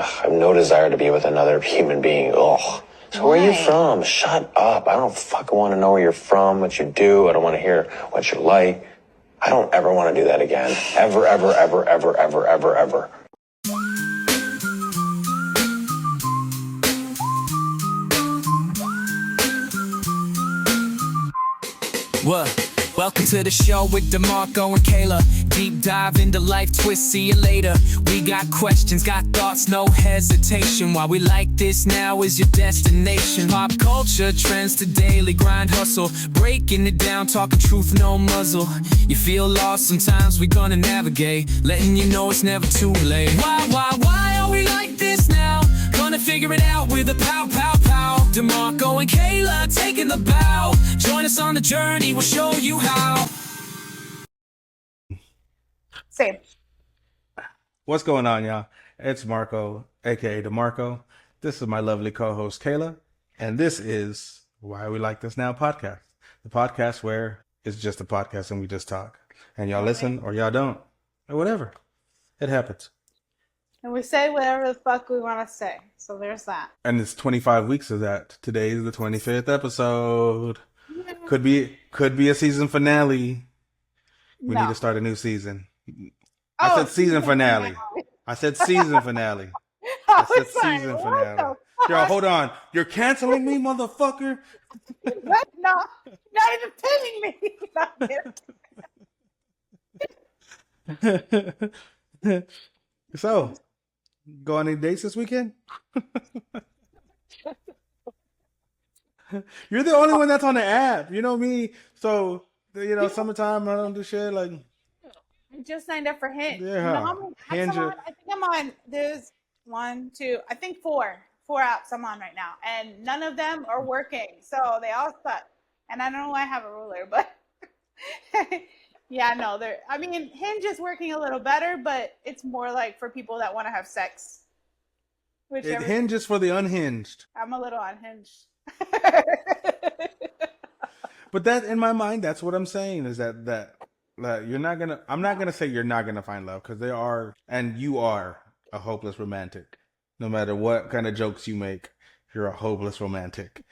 I have no desire to be with another human being. Ugh. So where are you from? Shut up. I don't fucking want to know where you're from, what you do. I don't want to hear what you're like. I don't ever want to do that again. Ever, ever, ever, ever, ever, ever, ever. What? Welcome to the show with DeMarco and Kayla. Deep dive into life twists, see you later. We got questions, got thoughts, no hesitation. Why we like this now is your destination. Pop culture, trends to daily grind hustle. Breaking it down, talking truth, no muzzle. You feel lost, sometimes we gonna navigate. Letting you know it's never too late. Why are we like this now? Gonna figure it out with a pow, pow, pow. DeMarco and Kayla taking the bow. Join us on the journey, we'll show you how. Same. What's going on, y'all? It's Marco, aka DeMarco. This is my lovely co-host Kayla, and this is Why We Like This Now podcast. The podcast where it's just a podcast and we just talk. And y'all listen or y'all don't. Or whatever. It happens. And we say whatever the fuck we want to say. So there's that. And it's 25 weeks of that. Today is the 25th episode. Yeah. Could be a season finale. We No. need to start a new season. Oh, I said season finale. I said season finale. I said season finale. Yo, hold on. You're canceling me, motherfucker? No, not even pinning me. So, go on any dates this weekend? You're the only one that's on the app. You know me. So, summertime, I don't do shit. Like, I just signed up for Hinge. Yeah, No, I think I'm on. There's 1, 2, I think 4 apps I'm on right now, and none of them are working. So they all suck. And I don't know why I have a ruler, but yeah, no, Hinge is working a little better, but it's more like for people that want to have sex. It hinges for the unhinged. I'm a little unhinged. But that, in my mind, that's what I'm saying is that you're not gonna. I'm not gonna say you're not gonna find love, because they are, and you are a hopeless romantic. No matter what kind of jokes you make, you're a hopeless romantic.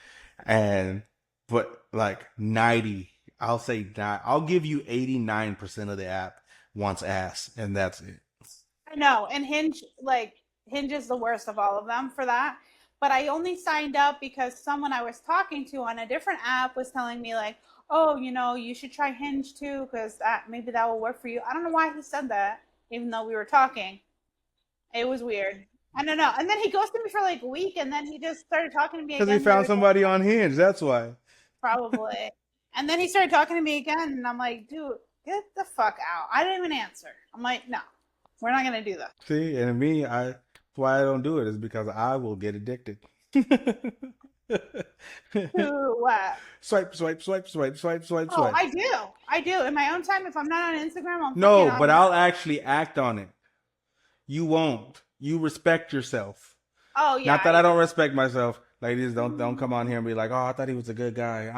But like 90, I'll say that I'll give you 89% of the app wants ass, and that's it. I know, and Hinge is the worst of all of them for that. But I only signed up because someone I was talking to on a different app was telling me like, oh, you should try Hinge too, because maybe that will work for you. I don't know why he said that, even though we were talking. It was weird. I don't know. And then he ghosted me for like a week, and then he just started talking to me again. Because he found somebody on Hinge, that's why. Probably. And then he started talking to me again, and I'm like, dude, get the fuck out. I didn't even answer. I'm like, no, we're not going to do that. See, and me, why I don't do it is because I will get addicted. What? Swipe, swipe, swipe, swipe, swipe, swipe, Oh, swipe. I do. In my own time, if I'm not on Instagram, I'm No, but I'll actually act on it. You won't. You respect yourself. Oh, yeah. Not that I don't respect myself. Ladies, don't come on here and be like, oh, I thought he was a good guy.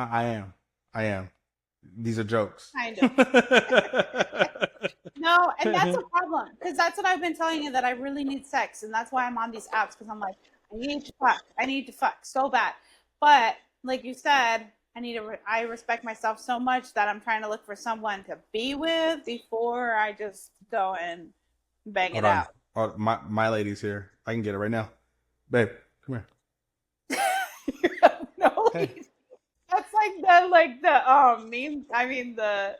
I am. These are jokes. Kind of. No, and that's a problem, because that's what I've been telling you, that I really need sex, and that's why I'm on these apps, because I'm like, I need to fuck so bad. But like you said, I respect myself so much that I'm trying to look for someone to be with before I just go and bang it out. Oh, my lady's here. I can get it right now. Babe, come here. No, Hey. that's like the meme. I mean the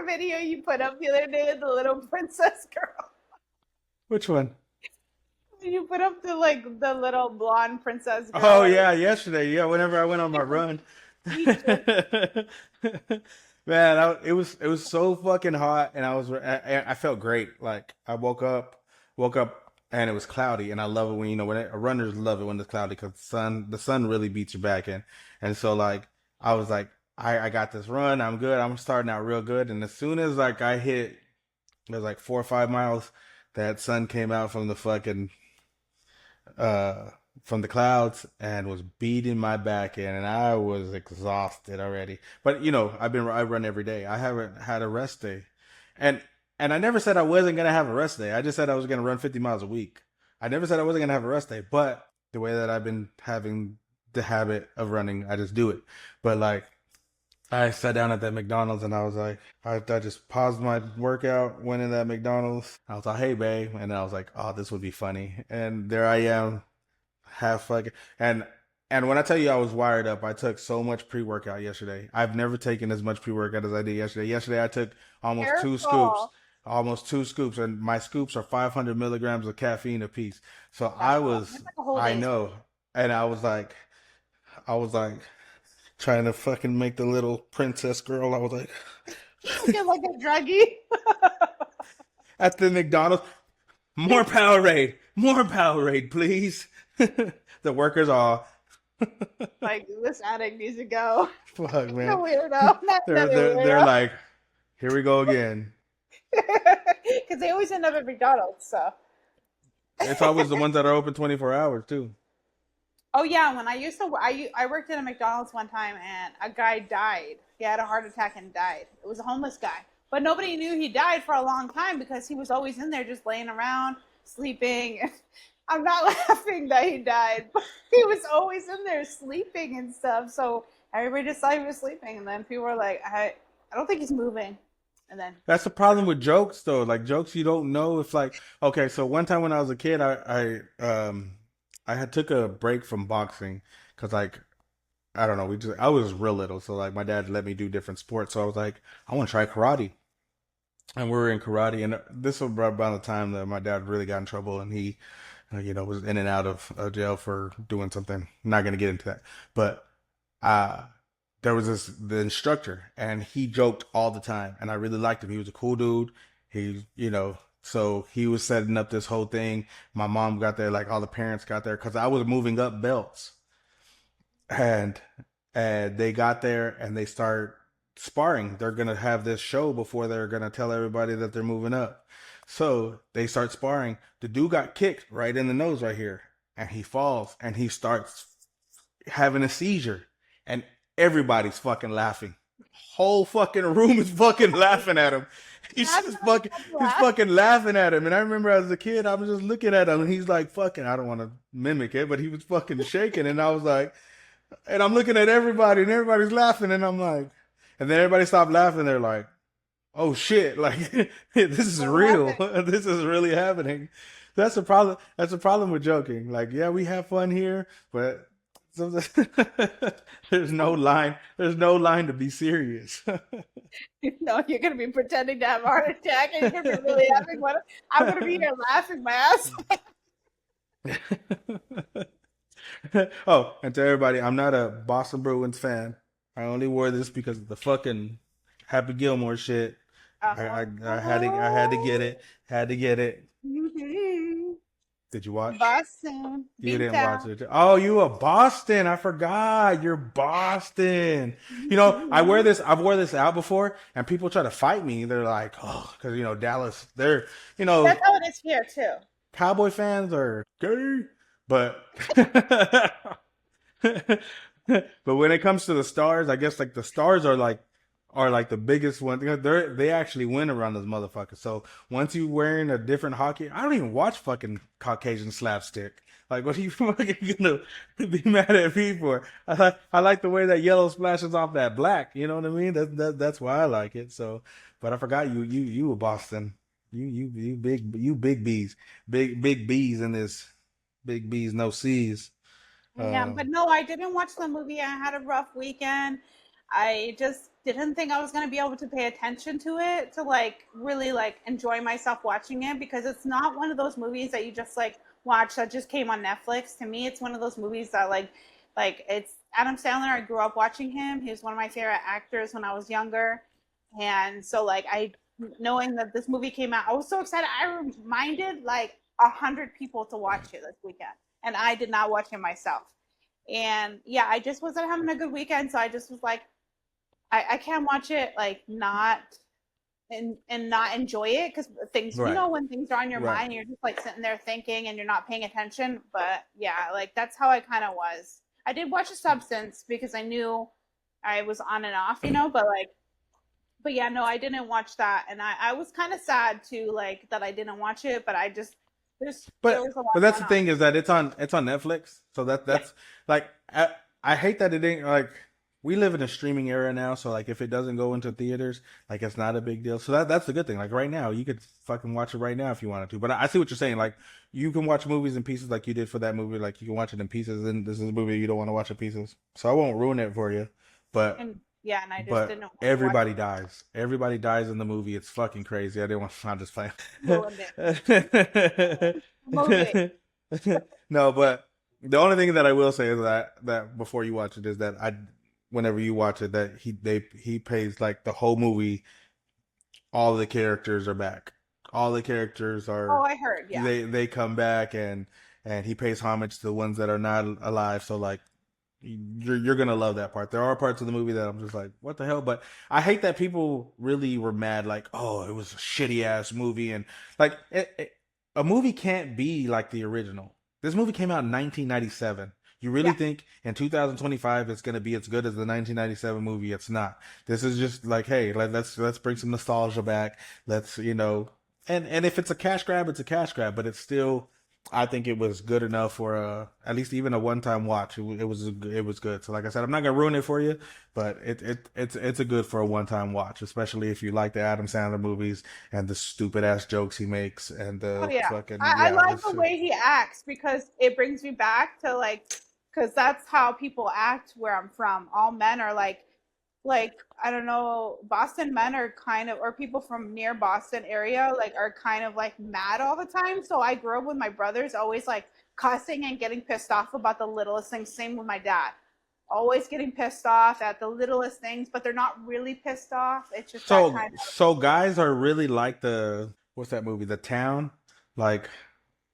video you put up the other day of the little princess girl. Which one? You put up the little blonde princess girl. Oh yeah, yesterday. Yeah, whenever I went on my run. Man, it was so fucking hot, and I felt great. Like I woke up, and it was cloudy, and I love it when runners love it when it's cloudy, because the sun really beats your back in. And so like I was like, I got this run, I'm good, I'm starting out real good. And as soon as like I hit, it was like 4 or 5 miles, that sun came out from the fucking from the clouds and was beating my back in, and I was exhausted already. But I run every day. I haven't had a rest day, and I never said I wasn't gonna have a rest day. I just said I was gonna run 50 miles a week. I never said I wasn't gonna have a rest day, but the way that I've been having the habit of running, I just do it. But like, I sat down at that McDonald's and I was like, I just paused my workout, went in that McDonald's. I was like, hey, babe. And I was like, oh, this would be funny. And there I am, half fucking. And when I tell you I was wired up, I took so much pre-workout yesterday. I've never taken as much pre-workout as I did yesterday. Yesterday I took almost two scoops. Careful. Almost two scoops, and my scoops are 500 milligrams of caffeine apiece. So Wow. It's like a whole I day's know, and I was like, trying to fucking make the little princess girl. I was like, looking like a druggie. at the McDonald's, more Powerade, please. The workers all Like, this addict needs to go. fuck, He's a man. weirdo. Not another They're weirdo. like, here we go again. Because they always end up at McDonald's, so. It's always the ones that are open 24 hours too. Oh yeah, when I used to, I worked at a McDonald's one time, and a guy died. He had a heart attack and died. It was a homeless guy, but nobody knew he died for a long time because he was always in there just laying around, sleeping. I'm not laughing that he died, but he was always in there sleeping and stuff. So everybody just thought he was sleeping, and then people were like, I don't think he's moving. And then That's the problem with jokes though. Like jokes, you don't know if like okay. So one time when I was a kid, I had took a break from boxing because like I don't know, I was real little, so like my dad let me do different sports. So I was like, I want to try karate, and we were in karate, and this was right around the time that my dad really got in trouble, and he, was in and out of jail for doing something. Not gonna get into that, but uh, there was the instructor, and he joked all the time, and I really liked him. He was a cool dude. So he was setting up this whole thing. My mom got there, like all the parents got there, because I was moving up belts, and they got there and they start sparring. They're gonna have this show before they're gonna tell everybody that they're moving up. So they start sparring. The dude got kicked right in the nose right here, and he falls and he starts having a seizure, and everybody's fucking laughing. Whole fucking room is fucking laughing at him. He's fucking laughing at him. And I remember as a kid, I was just looking at him, and he's like fucking, I don't want to mimic it, but he was fucking shaking, and I was like, and I'm looking at everybody, and everybody's laughing, and I'm like, and then everybody stopped laughing. They're like, oh shit, like this is real. This is really happening. That's the problem. That's the problem with joking. Like, yeah, we have fun here, but there's no line. There's no line to be serious. no, you're gonna be pretending to have a heart attack, and you're gonna be really having one. I'm gonna be here laughing my ass. Oh, and to everybody, I'm not a Boston Bruins fan. I only wore this because of the fucking Happy Gilmore shit. I had to get it. Had to get it. Did you watch? Boston. You didn't watch it. Oh, you a Boston. I forgot. You're Boston. I've wore this out before, and people try to fight me. They're like, oh, because Dallas, they're That's how it is here too. Cowboy fans are gay. But but when it comes to the Stars, I guess like the Stars are like the biggest one. They actually win around those motherfuckers. So once you wearing a different hockey, I don't even watch fucking Caucasian slapstick. Like, what are you fucking gonna be mad at me for? I like the way that yellow splashes off that black. You know what I mean? That's why I like it. So, but I forgot you were Boston. You big bees, big bees in this. Big B's, no C's. Yeah, but no, I didn't watch the movie. I had a rough weekend. I just didn't think I was going to be able to pay attention to it, to like really like enjoy myself watching it, because it's not one of those movies that you just like watch that just came on Netflix. To me, it's one of those movies that like it's Adam Sandler. I grew up watching him. He was one of my favorite actors when I was younger. And so like knowing that this movie came out, I was so excited. I reminded like 100 people to watch it this weekend, and I did not watch it myself. And yeah, I just wasn't having a good weekend, so I just was like, I can't watch it like not and not enjoy it, because things, Right. when things are on your Right. mind, you're just like sitting there thinking and you're not paying attention. But yeah, like that's how I kind of was. I did watch a Substance because I knew I was on and off, but yeah, no, I didn't watch that, and I was kind of sad too, like that I didn't watch it, but I just There was a But lot that's going the on. thing is that it's on Netflix. So Yeah. that's like I hate that it ain't like we live in a streaming era now. So like if it doesn't go into theaters, like it's not a big deal. So that's the good thing. Like right now, you could fucking watch it right now if you wanted to. But I see what you're saying. Like you can watch movies in pieces, like you did for that movie. Like you can watch it in pieces, and this is a movie you don't want to watch in pieces. So I won't ruin it for you. But And yeah, and I just didn't but want to watch everybody dies. Everybody dies in the movie. It's fucking crazy. I didn't want. I'm just playing. ruined it. Movie. No, but the only thing that I will say is that before you watch it is that whenever you watch it, that he pays like the whole movie. All the characters are back. All the characters Oh, are I heard. Yeah. they come back and he pays homage to the ones that are not alive. So like you're gonna love that part. There are parts of the movie that I'm just like, what the hell? But I hate that people really were mad, like, oh, it was a shitty ass movie, and like a movie can't be like the original. This movie came out in 1997. You really Yeah. think in 2025 it's gonna be as good as the 1997 movie? It's not. This is just like, hey, let's bring some nostalgia back. Let's and if it's a cash grab, it's a cash grab, but it's still I think it was good enough for at least even a one time watch. It was good. So like I said, I'm not gonna ruin it for you, but it's a good for a one time watch, especially if you like the Adam Sandler movies and the stupid ass jokes he makes and Oh the yeah. fucking I yeah. like the way he acts because it brings me back to like, because that's how people act where I'm from. All men are like I don't know, Boston men are kind of, or people from near Boston area, like are kind of like mad all the time. So I grew up with my brothers always like cussing and getting pissed off about the littlest things. Same with my dad. Always getting pissed off at the littlest things, but they're not really pissed off. It's just that So kind of so guys are really like the what's that movie? The Town, like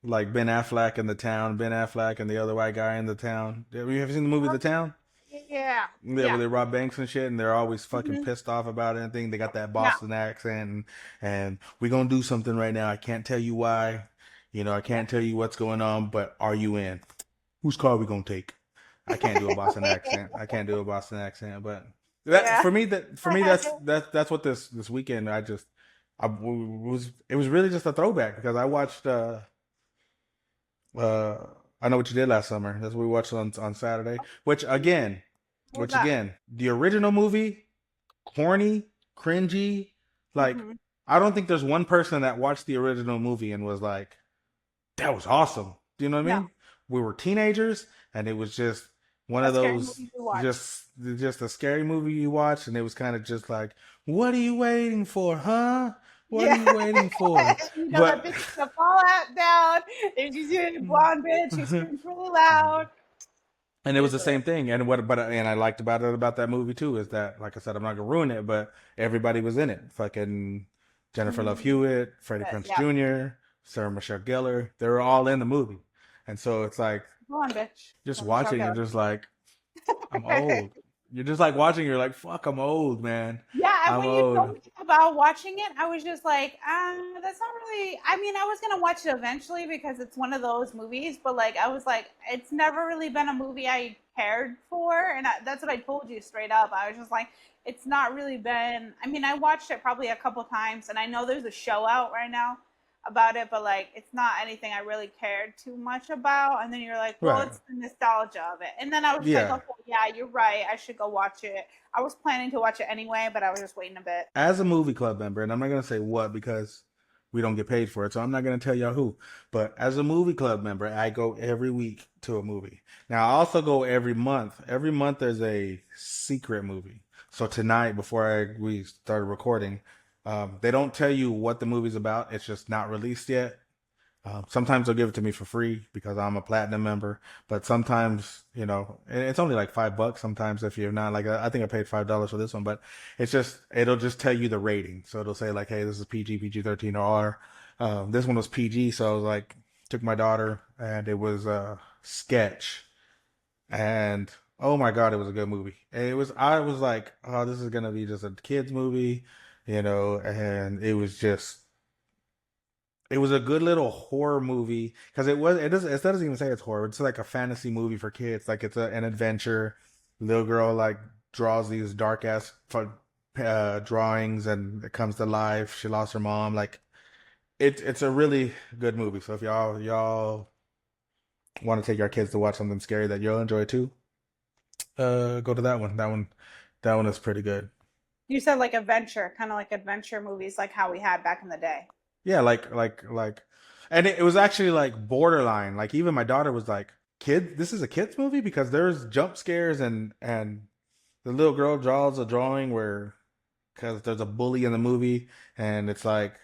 like Ben Affleck in The Town, Ben Affleck and the other white guy in The Town. Have you ever seen the movie The Town? yeah, Yeah, where yeah, they rob banks and shit, and they're always fucking hmm pissed off about anything. They got that yeah, Boston accent, and we're gonna do something right now. I can't tell you why, I yeah. can't tell you what's going on, but are you in? Whose car we gonna take? I can't do a Boston accent. I can't do a Boston accent, but that Yeah. for me that's what this weekend it was really just a throwback because I watched uh I Know What You Did Last Summer. That's what we watched on Saturday. What was that? The original movie, corny, cringy. Like, Hmm. I don't think there's one person that watched the original movie and was like, "That was awesome." Do you know what I No, mean? We were teenagers, and it was just one a of scary those movie to watch. just a scary movie you watch, and it was kind of just like, "What are you waiting for, huh? What are Yeah. you waiting for?" You know that But bitch is gonna fall out down. And she's a blonde bitch. She screams really loud. and it was the Literally. same thing. And I liked about that movie too is that, like I said, I'm not gonna ruin it, but everybody was in it. Fucking Jennifer Love Hmm. Hewitt, Freddie Prinze Yeah, Jr., Sarah Michelle Gellar. They were all in the movie, and so it's like blonde bitch. just From Michelle watching. You're Gellar. just like, I'm old. You're just like watching. You're like, fuck, I'm old, man. Yeah, and I'm when you told old. me about watching it, I was just like, that's not really. I mean, I was gonna watch it eventually because it's one of those movies, but like, I was like, it's never really been a movie I cared for, and that's what I told you straight up. I was just like, it's not really been. I mean, I watched it probably a couple times, and I know there's a show out right now about it, but like, it's not anything I really cared too much about. And then you're like, well, Right. it's the nostalgia of it, and then I was just like, Yeah. okay, yeah, you're right. I should go watch it. I was planning to watch it anyway, but I was just waiting a bit. As a movie club member, and I'm not gonna say what because we don't get paid for it, so I'm not gonna tell y'all who. But as a movie club member, I go every week to a movie. Now I also go every month. Every month there's a secret movie. So tonight, before we started recording, they don't tell you what the movie's about. It's just not released yet. Sometimes they'll give it to me for free because I'm a platinum member, but sometimes, it's only like $5 sometimes if you're not like, I think I paid $5 for this one, but it'll just tell you the rating. So it'll say like, hey, this is PG, PG-13 or R. This one was PG. So I was like, took my daughter and it was a sketch and oh my God, it was a good movie. I was like, oh, this is going to be just a kid's movie, and it was a good little horror movie because it doesn't even say it's horror. It's like a fantasy movie for kids. Like it's an adventure. Little girl like draws these dark ass drawings and it comes to life. She lost her mom. Like it's a really good movie. So if y'all want to take your kids to watch something scary that you'll enjoy too, go to that one. That one is pretty good. You said like adventure, kind of like adventure movies, like how we had back in the day. Yeah, and it was actually like borderline. Like even my daughter was like, "Kid, this is a kids movie," because there's jump scares and the little girl draws a drawing where because there's a bully in the movie and it's like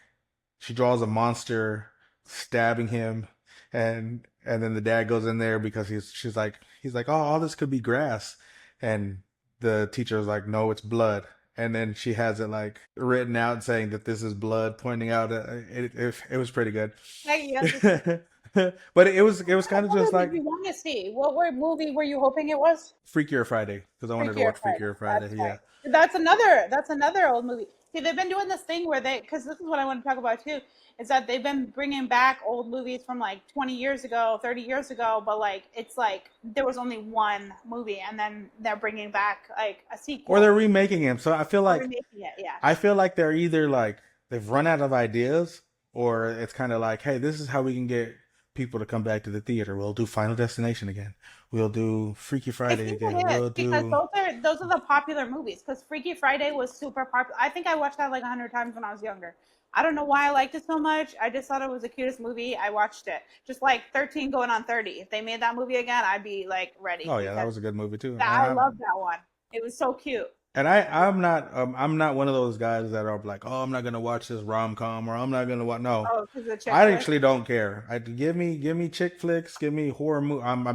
she draws a monster stabbing him and then the dad goes in there because he's like, oh, all this could be grass, and the teacher is like, no, it's blood, and then she has it like written out saying that this is blood, pointing out it was pretty good. Hey, yeah, But it was kind of what just movie did like you want to see? Movie were you hoping it was? Freakier Friday because I wanted to Freakier watch Friday. Freakier That's Friday. right. Yeah. That's another old movie. See, they've been doing this thing where because this is what I want to talk about too, is that they've been bringing back old movies from like 20 years ago, 30 years ago, but like it's like there was only one movie, and then they're bringing back like a Or sequel they're remaking him. So or remaking it. Yeah. I feel like they're either like they've run out of ideas, or it's kind of like, hey, this is how we can get people to come back to the theater. We'll do Final Destination again. We'll do Freaky I Friday think again. it is We'll because do those are the popular movies. Because Freaky Friday was super popular. I think I watched that like 100 times when I was younger. I don't know why I liked it so much. I just thought it was the cutest movie. I watched it. Just like 13 going on 30. If they made that movie again, I'd be like ready Oh yeah, that because was a good movie too. I love that one. It was so cute. I'm not one of those guys that are like, oh, I'm not gonna watch this rom com, or I'm not gonna watch. No, Oh, because the chick I flick. actually don't care. Give me chick flicks, give me horror movie. I'm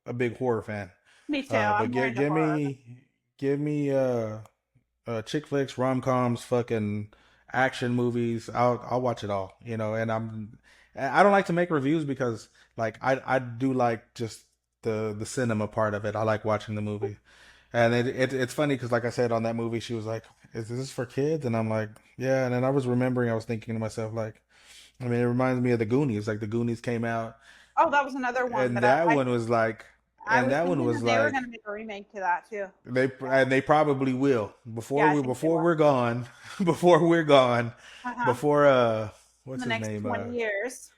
a big horror fan. Me too. But I'm more into horror. give me chick flicks, rom coms, fucking action movies. I'll watch it all. And I don't like to make reviews because like I do like just the cinema part of it. I like watching the movie. And it's funny because, like I said, on that movie, she was like, "Is this for kids?" And I'm like, "Yeah." And then I was thinking to myself, like, I mean, it reminds me of the Goonies. Like the Goonies came out, Oh, that was another one and that that one was like, I and was that one thinking was that they were like, going to make a remake to that too. they probably will Yeah, I think they before will. we're gone, before we're gone, Uh-huh. before In what's the his next name 20 years.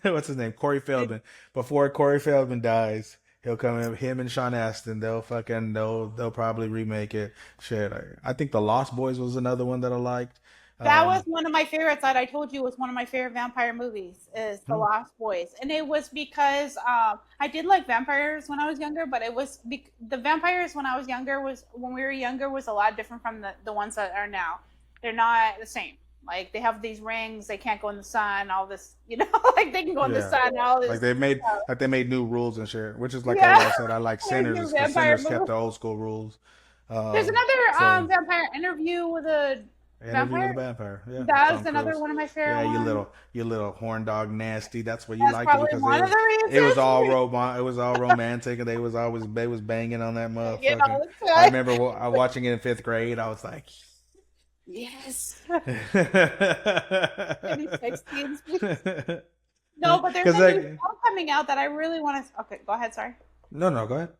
what's his name? Corey Feldman. Before Corey Feldman dies, he'll come in. Him and Sean Astin. They'll probably remake it. Shit, I think The Lost Boys was another one that I liked. That was Um, one of my favorites that I told you was one of my favorite vampire movies is The hmm, Lost Boys. And it was because I did like vampires when I was younger, but the vampires when I was younger was when we were younger was a lot different from the ones that are now. They're not the same. Like they have these rings, they can't go in the sun, all this, like they can go in the yeah, sun, all like this. they made new rules and shit. Which is like how Yeah, I said I like there's Sinners new because vampire Sinners kept movie. the old school rules. There's Um, another so vampire interview with a Interview with a vampire. Vampire, yeah, That's Tom another Cruise. one of my favorite Yeah, ones. you little horn dog nasty. That's why you That's liked it probably because one of the reasons. it was all romantic, and they was banging on that motherfucker. It's I like, remember watching it in fifth grade. I was like, yes. Maybe because 16. No, but there's a new like show coming out that I really want to. Okay, go ahead. Sorry. no, go ahead.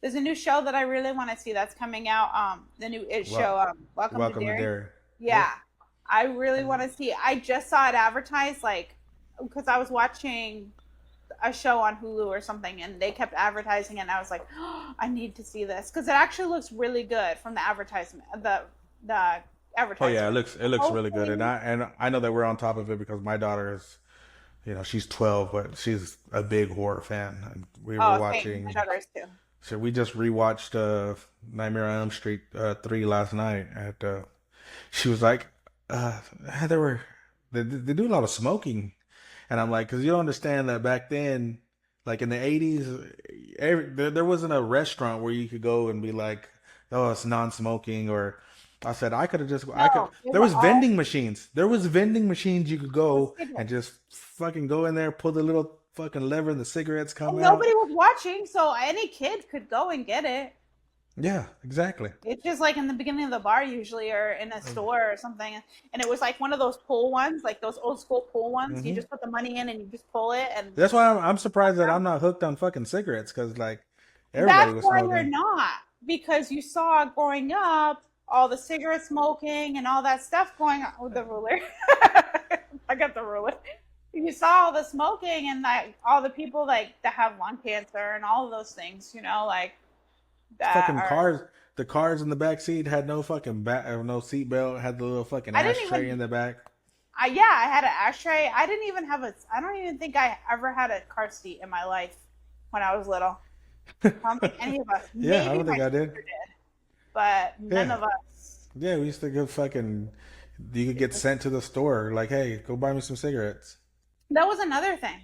There's a new show that I really want to see that's coming out. The new Well, show, Welcome to welcome to Dairy. Derry. Yeah, Yep. I really want to see. I just saw it advertised, like, because I was watching a show on Hulu or something, and they kept advertising it, and I was like, oh, I need to see this because it actually looks really good from the advertisement. The Oh yeah, advertisement. it looks really good, and Hopefully, I know that we're on top of it because my daughter is, she's 12, but she's a big horror fan. And we were oh, same. My watching. daughter's too. So we just rewatched Nightmare on Elm Street 3 last night. She was like, uh, there were they do a lot of smoking, and I'm like, because you don't understand that back then, like in the '80s, there wasn't a restaurant where you could go and be like, oh, it's non-smoking, or I said I could. No, they There were was all vending machines. There was vending machines you could go and cigarettes. just fucking go in there, pull the little fucking lever, and the cigarettes come And out. nobody was watching, so any kid could go and get it. Yeah, exactly. It's just like in the beginning of the bar, usually, or in a store or something. And it was like one of those pull ones, like those old school pull ones. You Hmm. just put the money in and you just pull it. And That's why I'm surprised that I'm not hooked on fucking cigarettes because like everybody that's was why you're smoking. not, because you saw growing up all the cigarette smoking and all that stuff going on with the ruler. I got the ruin. You saw all the smoking and like all the people like that have lung cancer and all of those things, you know, like that Fucking are. cars. The cars in the back seat had no fucking no seat belt. Had the little fucking I didn't ashtray in even. the back. Yeah, I had an ashtray. I didn't even have a. I don't even think I ever had a car seat in my life when I was little. I don't think any of us. Yeah, I Maybe don't my think I sister did. did, but none Yeah, of us. yeah. We used to go fucking. You could get sent to the store. Like, hey, go buy me some cigarettes. That was another thing,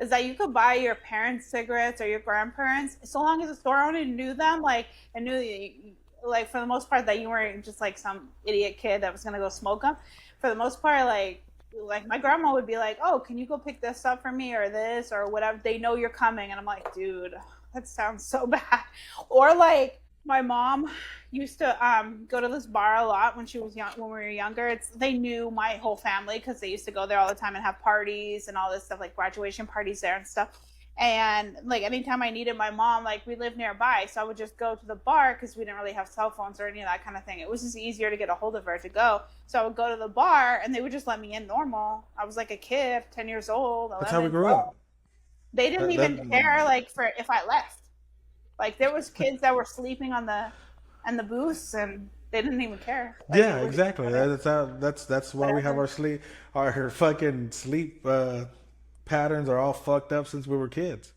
is that you could buy your parents cigarettes or your grandparents, so long as the store owner knew them, like, and knew, like, for the most part, that you weren't just like some idiot kid that was gonna go smoke them. For the most part, like my grandma would be like, "Oh, can you go pick this up for me or this or whatever?" They know you're coming, and I'm like, "Dude, that sounds so bad." Or like my mom used to go to this bar a lot when she was young, when we were younger. They knew my whole family because they used to go there all the time and have parties and all this stuff, like graduation parties there and stuff. And like anytime I needed my mom, like we lived nearby, so I would just go to the bar because we didn't really have cell phones or any of that kind of thing. It was just easier to get a hold of her to go. So I would go to the bar and they would just let me in normal. I was like a kid, 10 years old, That's how we 11, grew 12. up. They didn't That even care like for if I left. Like there was kids that were sleeping on the booths and they didn't even care. Like Yeah, it was exactly. whatever. That's why we have Whatever. our fucking sleep patterns are all fucked up since we were kids.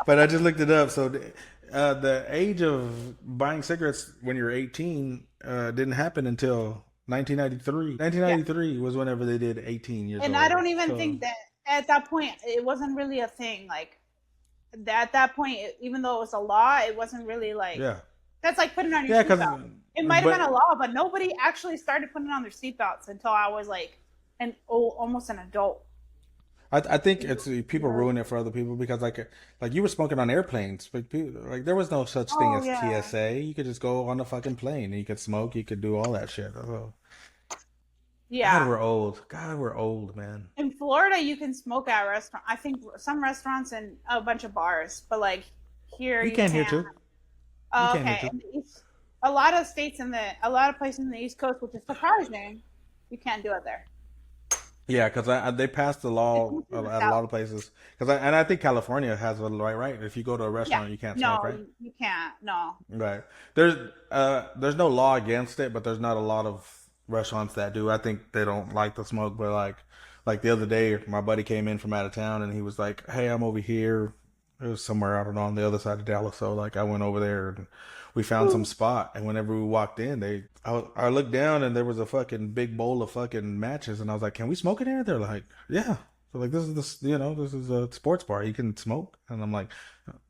But I just looked it up. So the age of buying cigarettes when you're 18 didn't happen until 1993. Yeah. 1993 was whenever they did 18 years And I old. don't even So think that at that point it wasn't really a thing. Like at that point, even though it was a law, it wasn't really like yeah, that's like putting on your yeah, because seatbelt. It might have been a but law, but nobody actually started putting on their seatbelts until I was like almost an adult. I think it's people ruin it for other people because like you were smoking on airplanes, but like there was no such thing Oh as yeah, TSA. You could just go on the fucking plane and you could smoke. You could do all that shit. Oh, God, yeah. we're old. God, we're old, man. In Florida, you can smoke at a restaurant. I think some restaurants and a bunch of bars, but like here You you can here can't. too. You Oh, can here okay. too. And a lot of states a lot of places in the East Coast, which is surprising, you can't do it there. Yeah, because they passed the It's law mostly in the at a lot South. of places. And I think California has a right. If you go to a Yeah. restaurant, you can't smoke, No, right? you can't. No. Right. There's no law against it, but there's not a lot of restaurants that do. I think they don't like the smoke, but like the other day, my buddy came in from out of town and he was like, "Hey, I'm over here." It was somewhere I don't know on the other side of Dallas. So like I went over there and we found some spot. And whenever we walked in, I looked down and there was a fucking big bowl of fucking matches, and I was like, "Can we smoke in here?" They're like, "Yeah." So like this is a sports bar. You can smoke, and I'm like.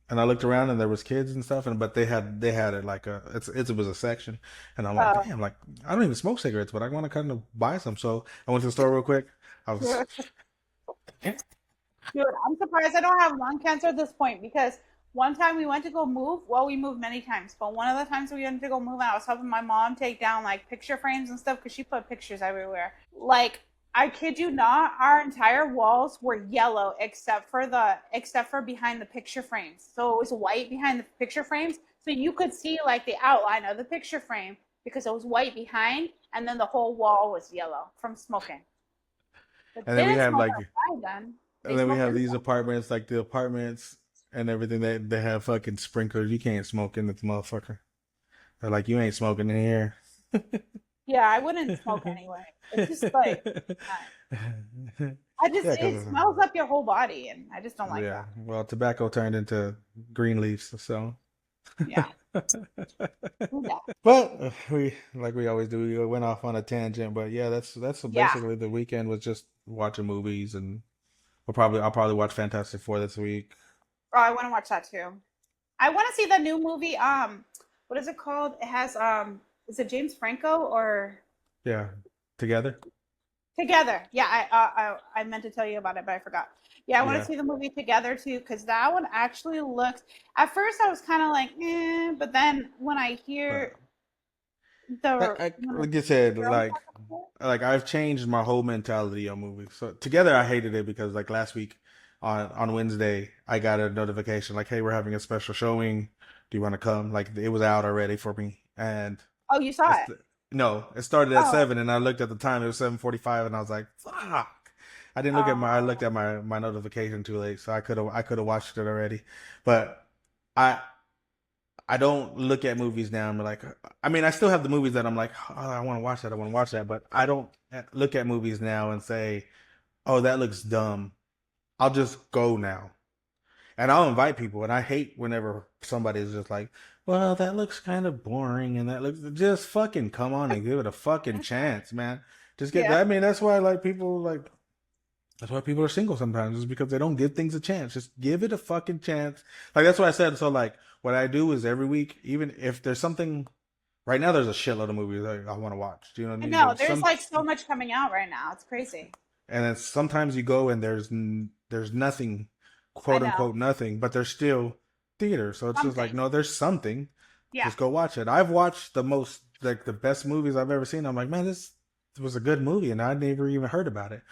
And I looked around and there was kids and stuff, and but they had it like it was a section, and I'm like, Oh. damn, like I don't even smoke cigarettes, but I want to kind of buy some. So I went to the store real quick. I was Dude, I'm surprised I don't have lung cancer at this point because one time we went to go move. Well, we moved many times, but one of the times we went to go move, I was helping my mom take down like picture frames and stuff because she put pictures everywhere. Like, I kid you not, our entire walls were yellow except for behind the picture frames. So it was white behind the picture frames, so you could see like the outline of the picture frame because it was white behind, and then the whole wall was yellow from smoking. But and they then we didn't have smoke like outside then. They and then we smoked have these inside. apartments, like the apartments and everything. They have fucking sprinklers. You can't smoke in this motherfucker. They're like, you ain't smoking in here. Yeah, I wouldn't smoke anyway. It's just like I just Yeah, it because smells up your whole body, and I just don't like yeah, that. well, tobacco turned into green leaves, so. Yeah, yeah, But we always do. We went off on a tangent, but yeah, that's yeah. basically the weekend was just watching movies, and I'll probably watch Fantastic Four this week. Oh, I want to watch that too. I want to see the new movie. What is it called? It has is it James Franco or Yeah, together. Together? Yeah, I meant to tell you about it, but I forgot. Yeah, I want to Yeah, see the movie Together too because that one actually looks. At first, I was kind of like, but then when I but hear the when like you the said, girls talk about it, like I've changed my whole mentality on movies. So together, I hated it because like last week on Wednesday, I got a notification like, "Hey, we're having a special showing. Do you want to come?" Like it was out already for me, and oh, you saw it's it. no, it started at Oh, 7, and I looked at the time. It was 7:45, and I was like, "Fuck!" I didn't look at my. I looked at my notification too late, so I could have watched it already. But I I don't look at movies now and be like, I mean, I still have the movies that I'm like, oh, I want to watch that, I want to watch that, but I don't look at movies now and say, oh, that looks dumb. I'll just go now. And I'll invite people, and I hate whenever somebody's just like, well, that looks kind of boring, and that looks just fucking come on and give it a fucking chance, man. Just get Yeah. that. I mean, that's why like people like that's why people are single sometimes, is because they don't give things a chance. Just give it a fucking chance. Like that's what I said. So like what I do is every week, even if there's something right now, there's a shitload of movies I want to watch. Do you know what I I mean? know. But There's like so much coming out right now. It's crazy. and then sometimes you go and there's nothing, I quote know. unquote nothing, but there's still theater. So it's just like, Something. no, there's something. Yeah. Just go watch it. I've watched the most like the best movies I've ever seen. I'm like, man, this was a good movie, and I never even heard about it.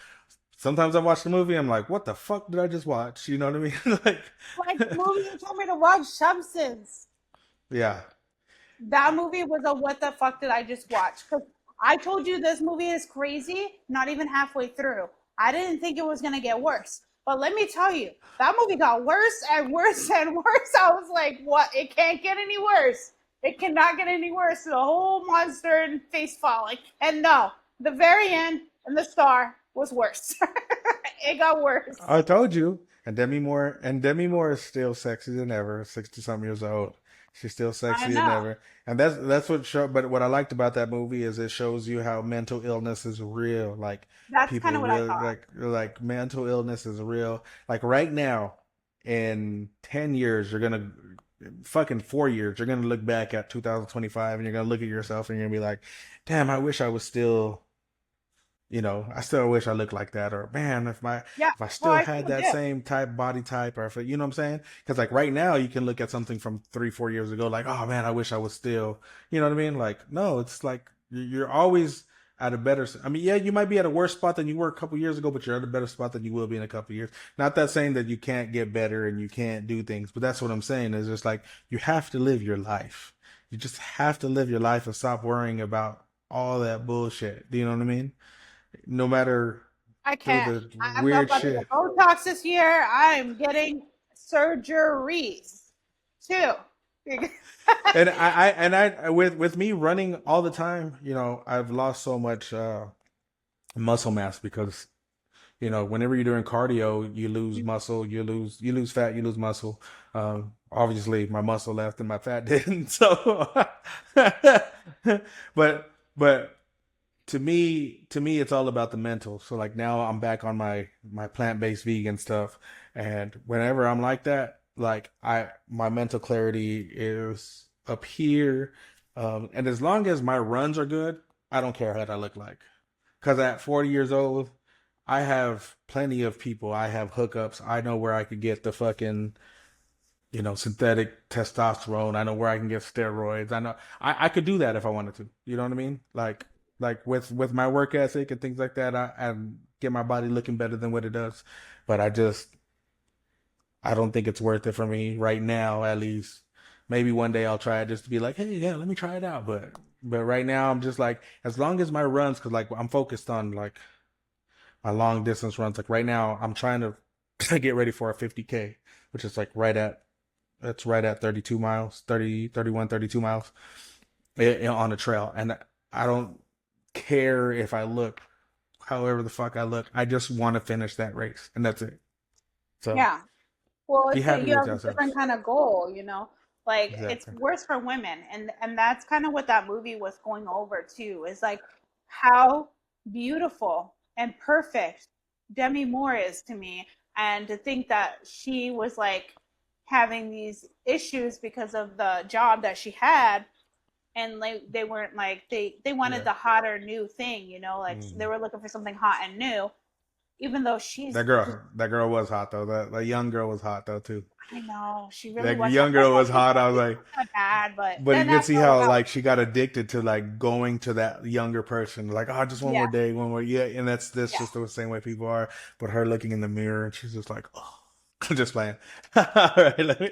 Sometimes I watch the movie, I'm like, what the fuck did I just watch? You know what I mean? Like, Like the movie you told me to watch, Substance. yeah. That movie was a what the fuck did I just watch? Because I told you this movie is crazy, not even halfway through. I didn't think it was going to get worse. But let me tell you, that movie got worse and worse and worse. I was like, what? It can't get any worse. It cannot get any worse. The whole monster and face falling. And no, the very end and the star was worse. It got worse. I told you. And Demi Moore is still sexy than ever, 60 some years old. She's still I sexy than know. ever. And that's what show but what I liked about that movie is it shows you how mental illness is real. Like That's kind people of what I really thought. like mental illness is real. Like right now, in 10 years, you're gonna fucking 4 years, you're gonna look back at 2025 and you're gonna look at yourself and you're gonna be like, damn, I wish I was still I still wish I looked like that, or man, Yeah. if I Well, still I had still that do. same type body type, or if you know what I'm saying? Because like right now, you can look at something from 3, 4 years ago, like, oh man, I wish I was still, you know what I mean? Like, no, it's like you're always at a better. I mean, yeah, you might be at a worse spot than you were a couple years ago, but you're at a better spot than you will be in a couple years. Not that saying that you can't get better and you can't do things, but that's what I'm saying is just like you have to live your life. You just have to live your life and stop worrying about all that bullshit. Do you know what I mean? No matter I through can't. the I'm weird about to get shit. Botox this year. I'm getting surgeries too. And I with me running all the time, I've lost so much muscle mass because whenever you're doing cardio, you lose muscle, you lose fat, you lose muscle. Obviously, my muscle left and my fat didn't. So, but to me it's all about the mental. So like now I'm back on my plant-based vegan stuff, and whenever I'm like that, like my mental clarity is up here, and as long as my runs are good, I don't care what I look like, because at 40 years old, I have plenty of people, I have hookups, I know where I could get the fucking synthetic testosterone. I know where I can get steroids. I know I could do that if I wanted to. You know what I mean? Like with my work ethic and things like that, I get my body looking better than what it does. But I don't think it's worth it for me right now, at least. Maybe one day I'll try it just to be like, hey, yeah, let me try it out. But right now I'm just like, as long as my runs, because like I'm focused on like my long distance runs. Like right now I'm trying to get ready for a 50K, which is like right at 32 miles, 30, 31, 32 miles on the trail. And I don't care if I look however the fuck I look. I just want to finish that race, and that's it. So Yeah. Well, be happy you with have a different yourselves. kind of goal, you know. Like it's Exactly. worse for women, and that's kind of what that movie was going over too. Is like how beautiful and perfect Demi Moore is to me, and to think that she was like having these issues because of the job that she had, and like they weren't like they wanted Yeah. the hotter new thing, you know, like they Mhm. were looking for something hot and new, even though she's That girl was hot though. That young girl was hot though too. I know she really That was. young Sometimes girl I was think hot. I was she's like, kind of bad, but but you then can after see a how while, like she got addicted to like going to that younger person. Like, oh, just one yeah, more day, one more, yeah. And that's yeah. just the same way people are. But her looking in the mirror and she's just like, oh, I'm just playing. All right, let me.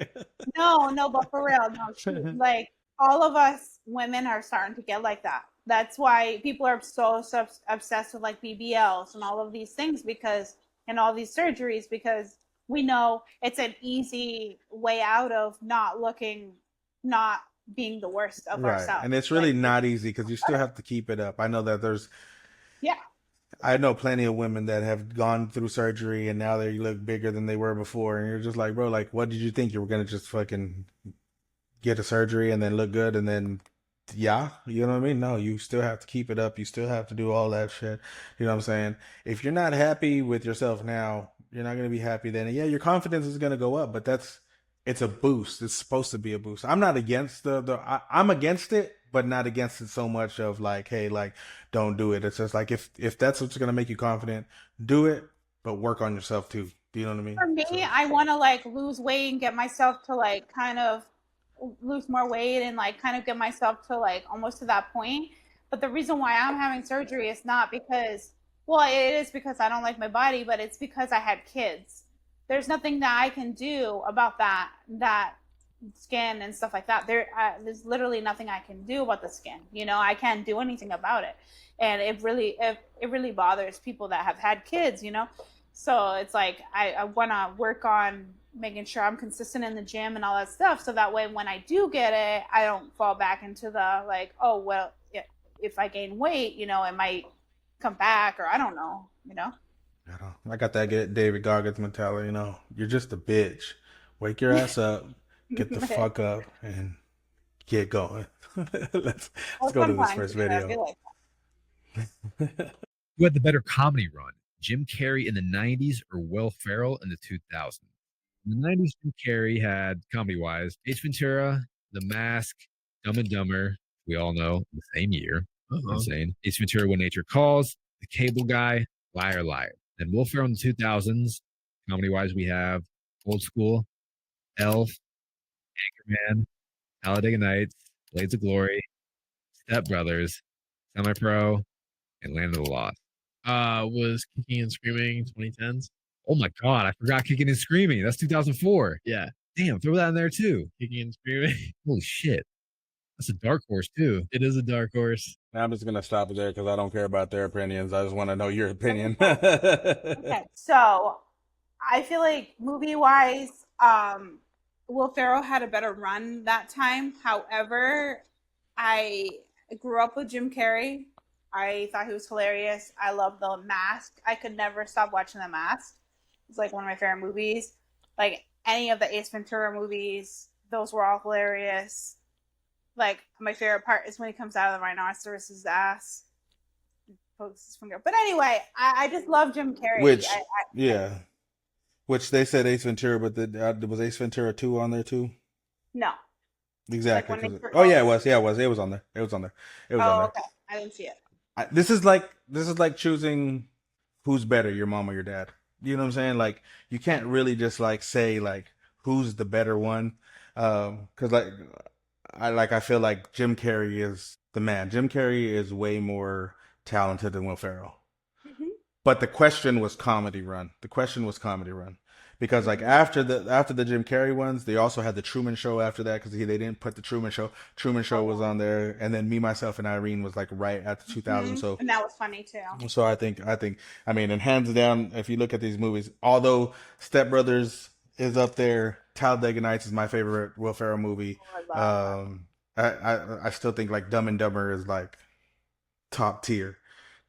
No, no, but for real, no. She like all of us women are starting to get like that. That's why people are so obsessed with like BBLs and all of these things because and all these surgeries because we know it's an easy way out of not being the worst of Right. ourselves. And it's really not easy because you still have to keep it up. I know that Yeah. I know plenty of women that have gone through surgery and now they look bigger than they were before. And you're just like, bro, like, what did you think? You were going to just fucking get a surgery and then look good and then, yeah, you know what I mean? No, you still have to keep it up. You still have to do all that shit. You know what I'm saying? If you're not happy with yourself now, you're not going to be happy then. And yeah, your confidence is going to go up, but it's a boost. It's supposed to be a boost. I'm not against I'm against it, but not against it so much of like, hey, like, don't do it. It's just like, if that's what's going to make you confident, do it, but work on yourself too. Do you know what I mean? For me, So, I want to like lose weight and get myself to like kind of lose more weight and like kind of get myself to like almost to that point. But the reason why I'm having surgery is not because, well, it is because I don't like my body, but it's because I had kids. There's nothing that I can do about that skin and stuff like that. There's literally nothing I can do about the skin. You know, I can't do anything about it, and it really bothers people that have had kids. You know, so it's like I want to work on making sure I'm consistent in the gym and all that stuff, so that way when I do get it, I don't fall back into the like, oh well, if I gain weight, you know, it might come back, or I don't know, you know. I got that David Goggins mentality, you know, you're just a bitch. Wake your ass up, get the fuck up, and get going. Let's go to this first video. Who had the better comedy run, Jim Carrey in the 90s or Will Ferrell in the 2000s? In the 90s, Jim Carrey had, comedy-wise, Ace Ventura, The Mask, Dumb and Dumber, we all know, the same year. Insane. Ace Ventura, When Nature Calls, The Cable Guy, Liar Liar. Then Will Ferrell in the 2000s, comedy-wise, we have Old School, Elf, Anchorman, Talladega Nights, Blades of Glory, Step Brothers, Semi-Pro, and Land of the Lost. Was Kicking and Screaming 2010s. Oh my God, I forgot Kicking and Screaming. That's 2004. Yeah, Damn, throw that in there too. Kicking and Screaming. Holy shit. That's a dark horse too. It is a dark horse. I'm just gonna stop it there because I don't care about their opinions. I just want to know your opinion. Okay, so I feel like movie wise, Will Ferrell had a better run that time. However, I grew up with Jim Carrey. I thought he was hilarious. I love The Mask. I could never stop watching The Mask. It's like one of my favorite movies. Like any of the Ace Ventura movies, those were all hilarious. Like my favorite part is when he comes out of the rhinoceros's ass. Pokes his finger. But anyway, I just love Jim Carrey. Which, yeah, which they said Ace Ventura, but was Ace Ventura 2 on there too? No. Exactly. Like Oh yeah, it was. Yeah, it was. It was on there. It was on there. It was on there. Okay. I didn't see it. This is like choosing who's better, your mom or your dad. You know what I'm saying? Like you can't really just like say like who's the better one, because I feel like Jim Carrey is the man. Jim Carrey is way more talented than Will Ferrell. Mm-hmm. But the question was comedy run. Because like after the Jim Carrey ones, they also had the Truman Show after that because they didn't put the Truman Show. Truman Show was on there, and then Me, Myself, and Irene was like right at the 2000. So And that was funny too. so I think I mean, and hands down, if you look at these movies, although Step Brothers is up there, Talladega Nights is my favorite Will Ferrell movie. I still think like Dumb and Dumber is like top tier.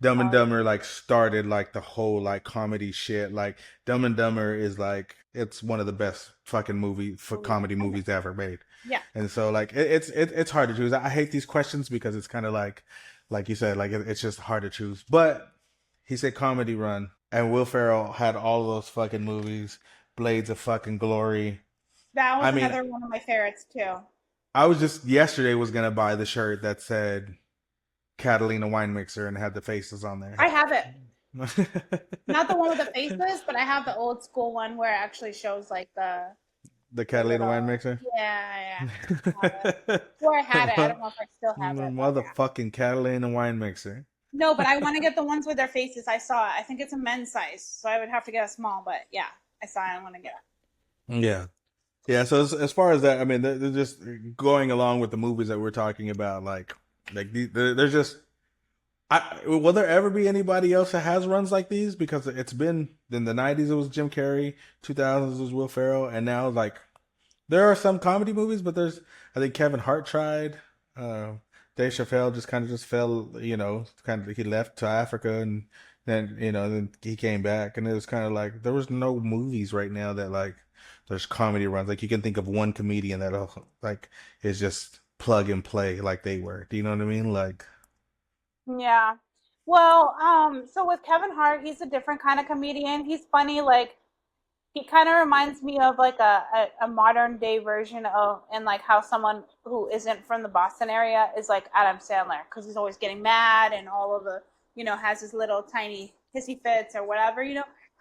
Dumb and Dumber like started like the whole like comedy shit. Like Dumb and Dumber is like it's one of the best fucking comedy movies ever made. Yeah. And so like it's hard to choose. I hate these questions because it's kind of like you said, like it's just hard to choose. But he said comedy run, and Will Ferrell had all those fucking movies, Blades of fucking Glory. That was another one of my favorites too. I was just yesterday was gonna buy the shirt that said Catalina Wine Mixer and had the faces on there. I have it. Not the one with the faces, but I have the old school one where it actually shows like the Catalina Wine Mixer. Yeah. Where I had it, I don't know if I still have it. Motherfucking Catalina Wine Mixer. No, but I want to get the ones with their faces. I saw it. I think it's a men's size, so I would have to get a small. But yeah, I saw it. I want to get it. Yeah. So as far as that, I mean, they're just going along with the movies that we're talking about. Like they're just Will there ever be anybody else that has runs like these? Because it's been in the '90s it was Jim Carrey, 2000s was Will Ferrell, and now like there are some comedy movies, but there's I think Kevin Hart tried. Uh, Dave Chappelle just kind of just fell, kind of he left to Africa and then then he came back and it was kind of like there was no movies right now that like there's comedy runs like you can think of one comedian that like is just plug and play like they were. Do you know what I mean? Like Yeah. Well, so with Kevin Hart, he's a different kind of comedian. He's funny, like he kind of reminds me of like a modern day version of and like how someone who isn't from the Boston area is like Adam Sandler because he's always getting mad and all of the has his little tiny hissy fits or whatever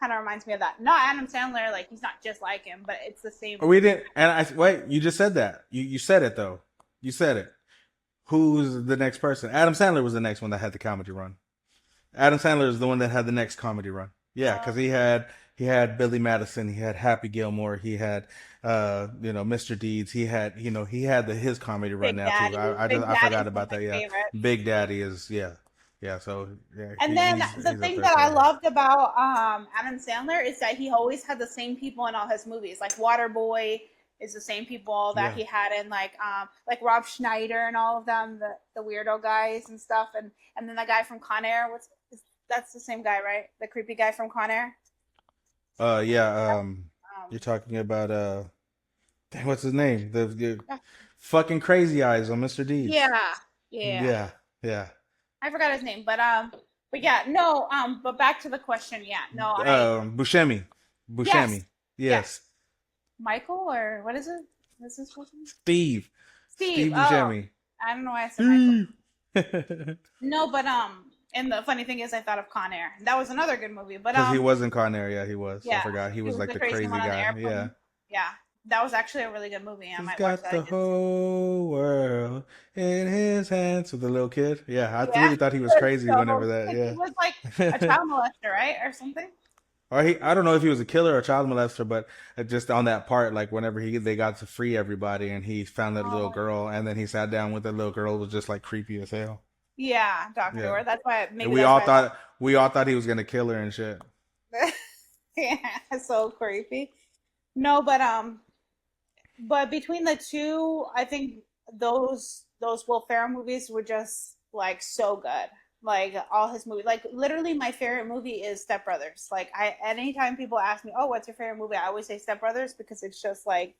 kind of reminds me of that. Not Adam Sandler, like he's not just like him, but it's the same. we didn't. And I wait. You just said that. You said it though. You said it. Who's the next person? Adam Sandler was the next one that had the comedy run. Adam Sandler is the one that had the next comedy run. Yeah, because he had Billy Madison, he had Happy Gilmore, he had Mr. Deeds, he had his comedy run Big now Daddy. too. I Big just I forgot Daddy's one about of my that. Yeah, favorites. Big Daddy is yeah. So yeah, And then he's the up thing there that I somewhere. loved about Adam Sandler is that he always had the same people in all his movies. Like Waterboy is the same people that Yeah. he had in like Rob Schneider and all of them, the weirdo guys and stuff. And then the guy from Con Air, that's the same guy, right? The creepy guy from Con Air. Yeah. Um, You're talking about dang, what's his name? The fucking Crazy Eyes on Mr. Deeds. yeah, yeah. Yeah, yeah. I forgot his name, but yeah, no, but back to the question. Yeah, no, I Buscemi. yes, Buscemi. yes, Yes. Michael or what is it? What's his first name? Steve. Steve. Steve Oh, Buscemi. I don't know why I said Michael. Steve. No, but and the funny thing is, I thought of Con Air. That was another good movie. But Because he was in Con Air, yeah, he was. I yeah, forgot. He he was was like the the crazy crazy one on the guy. Yeah. airplane. Yeah, that was actually a really good movie. I He's might watch got that the again soon. whole world in his hands with the little kid. Yeah, I Yeah, really thought he he was was crazy whenever so that, sick. He was like a yeah. child molester, right, or something. Or I don't know if he was a killer or a child molester, but just on that part, like whenever they got to free everybody and he found that little Oh, girl and then he sat down with that little girl, it was just like creepy as hell. yeah, Doctor Yeah. Door. That's why And maybe that's why I we all thought he was gonna kill her and shit. thought. Yeah, so creepy. No, but between the two, I think those Will Ferrell movies were just like so good. Like all his movies, like literally my favorite movie is Step Brothers. Like I, anytime people ask me, "Oh, what's your favorite movie?" I always say Step Brothers because it's just like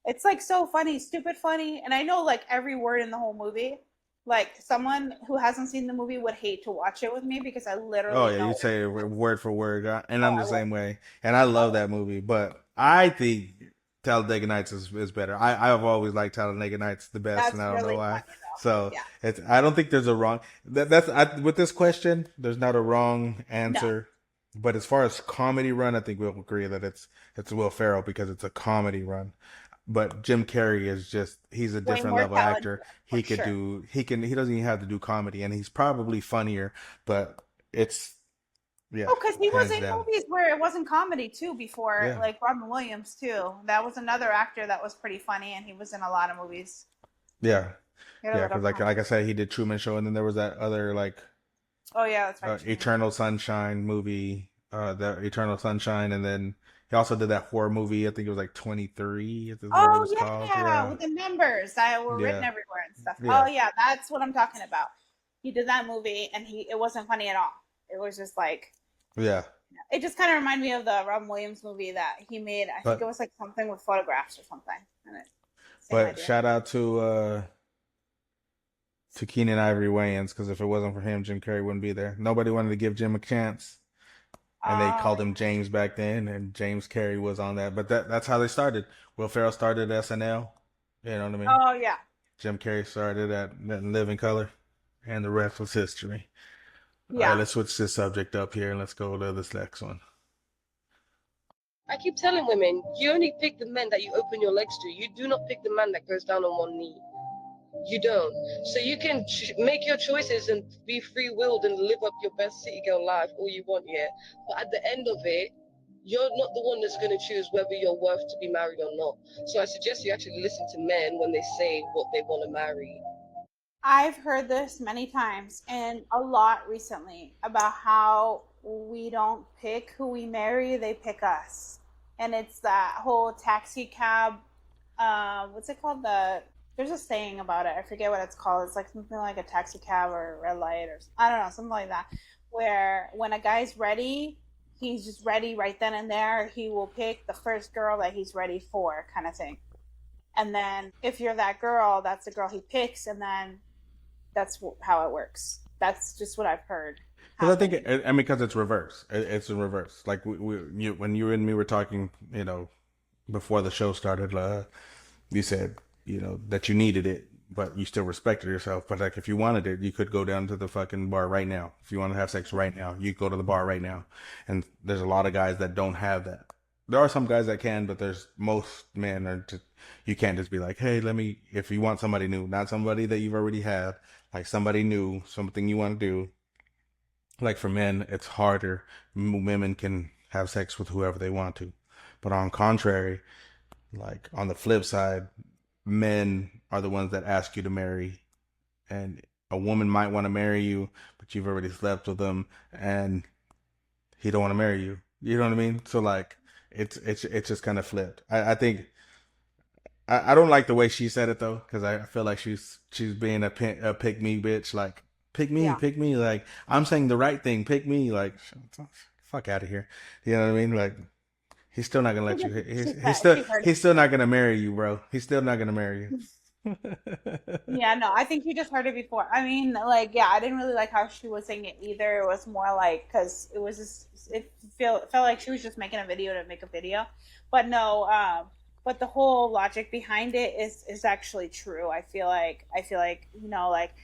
it's like so funny, stupid funny, and I know like every word in the whole movie. Like someone who hasn't seen the movie would hate to watch it with me because I Oh literally yeah, you know. say it word for word, and Oh, I'm the I will. same way. And I love that movie, but I think Talladega Nights is better. I've always liked Talladega Nights the best, and That's I don't know really why. funny though. So Yeah. it's I don't think there's a wrong with this question. There's not a wrong No. answer, but as far as comedy run, I think we'll agree that it's Will Ferrell because it's a comedy run. But Jim Carrey is just he's a Way different more level talented actor. for He could sure. do he doesn't even have to do comedy, and he's probably funnier. But it's yeah, Oh, because he was hands in down. movies where it wasn't comedy too before, Yeah, like Robin Williams too. That was another actor that was pretty funny, and he was in a lot of movies. yeah, He had a yeah. lot Because of like comedy. I said, he did Truman Show, and then there was that other like Oh yeah, that's right. Truman Eternal Show. Sunshine movie, the Eternal Sunshine, and then he also did that horror movie. I think it was like 23. Is what it Oh was called. yeah, Yeah, with the numbers that were written yeah, everywhere and stuff. Oh yeah, yeah, that's what I'm talking about. He did that movie, and he it wasn't funny at all. It was just like yeah. it just kind of reminded me of the Robin Williams movie that he made. I think it But was like something with photographs or something, and it same but idea. shout out to Keenan Ivory Wayans because if it wasn't for him, Jim Carrey wouldn't be there. Nobody wanted to give Jim a chance, and they Oh called him James back then, and James Carrey was on that. But that's how they started. Will Ferrell started at SNL. You know what I mean? oh yeah, Jim Carrey started at Living Color, and the rest was history. All right, yeah. let's switch this subject up here and let's go to this next one. I keep telling women, you only pick the men that you open your legs to. You do not pick the man that goes down on one knee. You don't. So you can make your choices and be free-willed and live up your best city girl life all you want, yeah. But at the end of it, you're not the one that's going to choose whether you're worth to be married or not. So I suggest you actually listen to men when they say what they want to marry. I've heard this many times and a lot recently about how we don't pick who we marry, they pick us. And it's that whole taxi cab, what's it called? There's a saying about it. I forget what it's called. It's like something like a taxi cab or a red light or I don't know, something like that. Where when a guy's ready, he's just ready right then and there. He will pick the first girl that he's ready for, kind of thing. And then if you're that girl, that's the girl he picks, and then that's how it works. That's just what I've heard Because I think, happen. I mean, because it's reverse. It's in reverse. Like when you and me were talking, before the show started, you said, that you needed it, but you still respected yourself. But like, if you wanted it, you could go down to the fucking bar right now. If you want to have sex right now, you go to the bar right now. And there's a lot of guys that don't have that. There are some guys that can, but there's most men are just, you can't just be like, hey, if you want somebody new, not somebody that you've already had, like somebody new, something you want to do. Like for men, it's harder. Women can have sex with whoever they want to. But on contrary, like on the flip side, men are the ones that ask you to marry. And a woman might want to marry you, but you've already slept with them and he don't want to marry you. You know what I mean? So like it's just kind of flipped. I think I don't like the way she said it though, because I feel like she's being a pick me bitch. Like Yeah. pick me. Like I'm saying the right thing. Pick me. Like fuck out of here. You know what I mean? Like he's still not gonna let you. He's still not gonna marry you, bro. He's still not gonna marry you. Yeah, no, I think you just heard it before. I mean, like, yeah, I didn't really like how she was saying it either. It was more like because it was just felt like she was just making a video to make a video, but no, but the whole logic behind it is actually true. I feel like like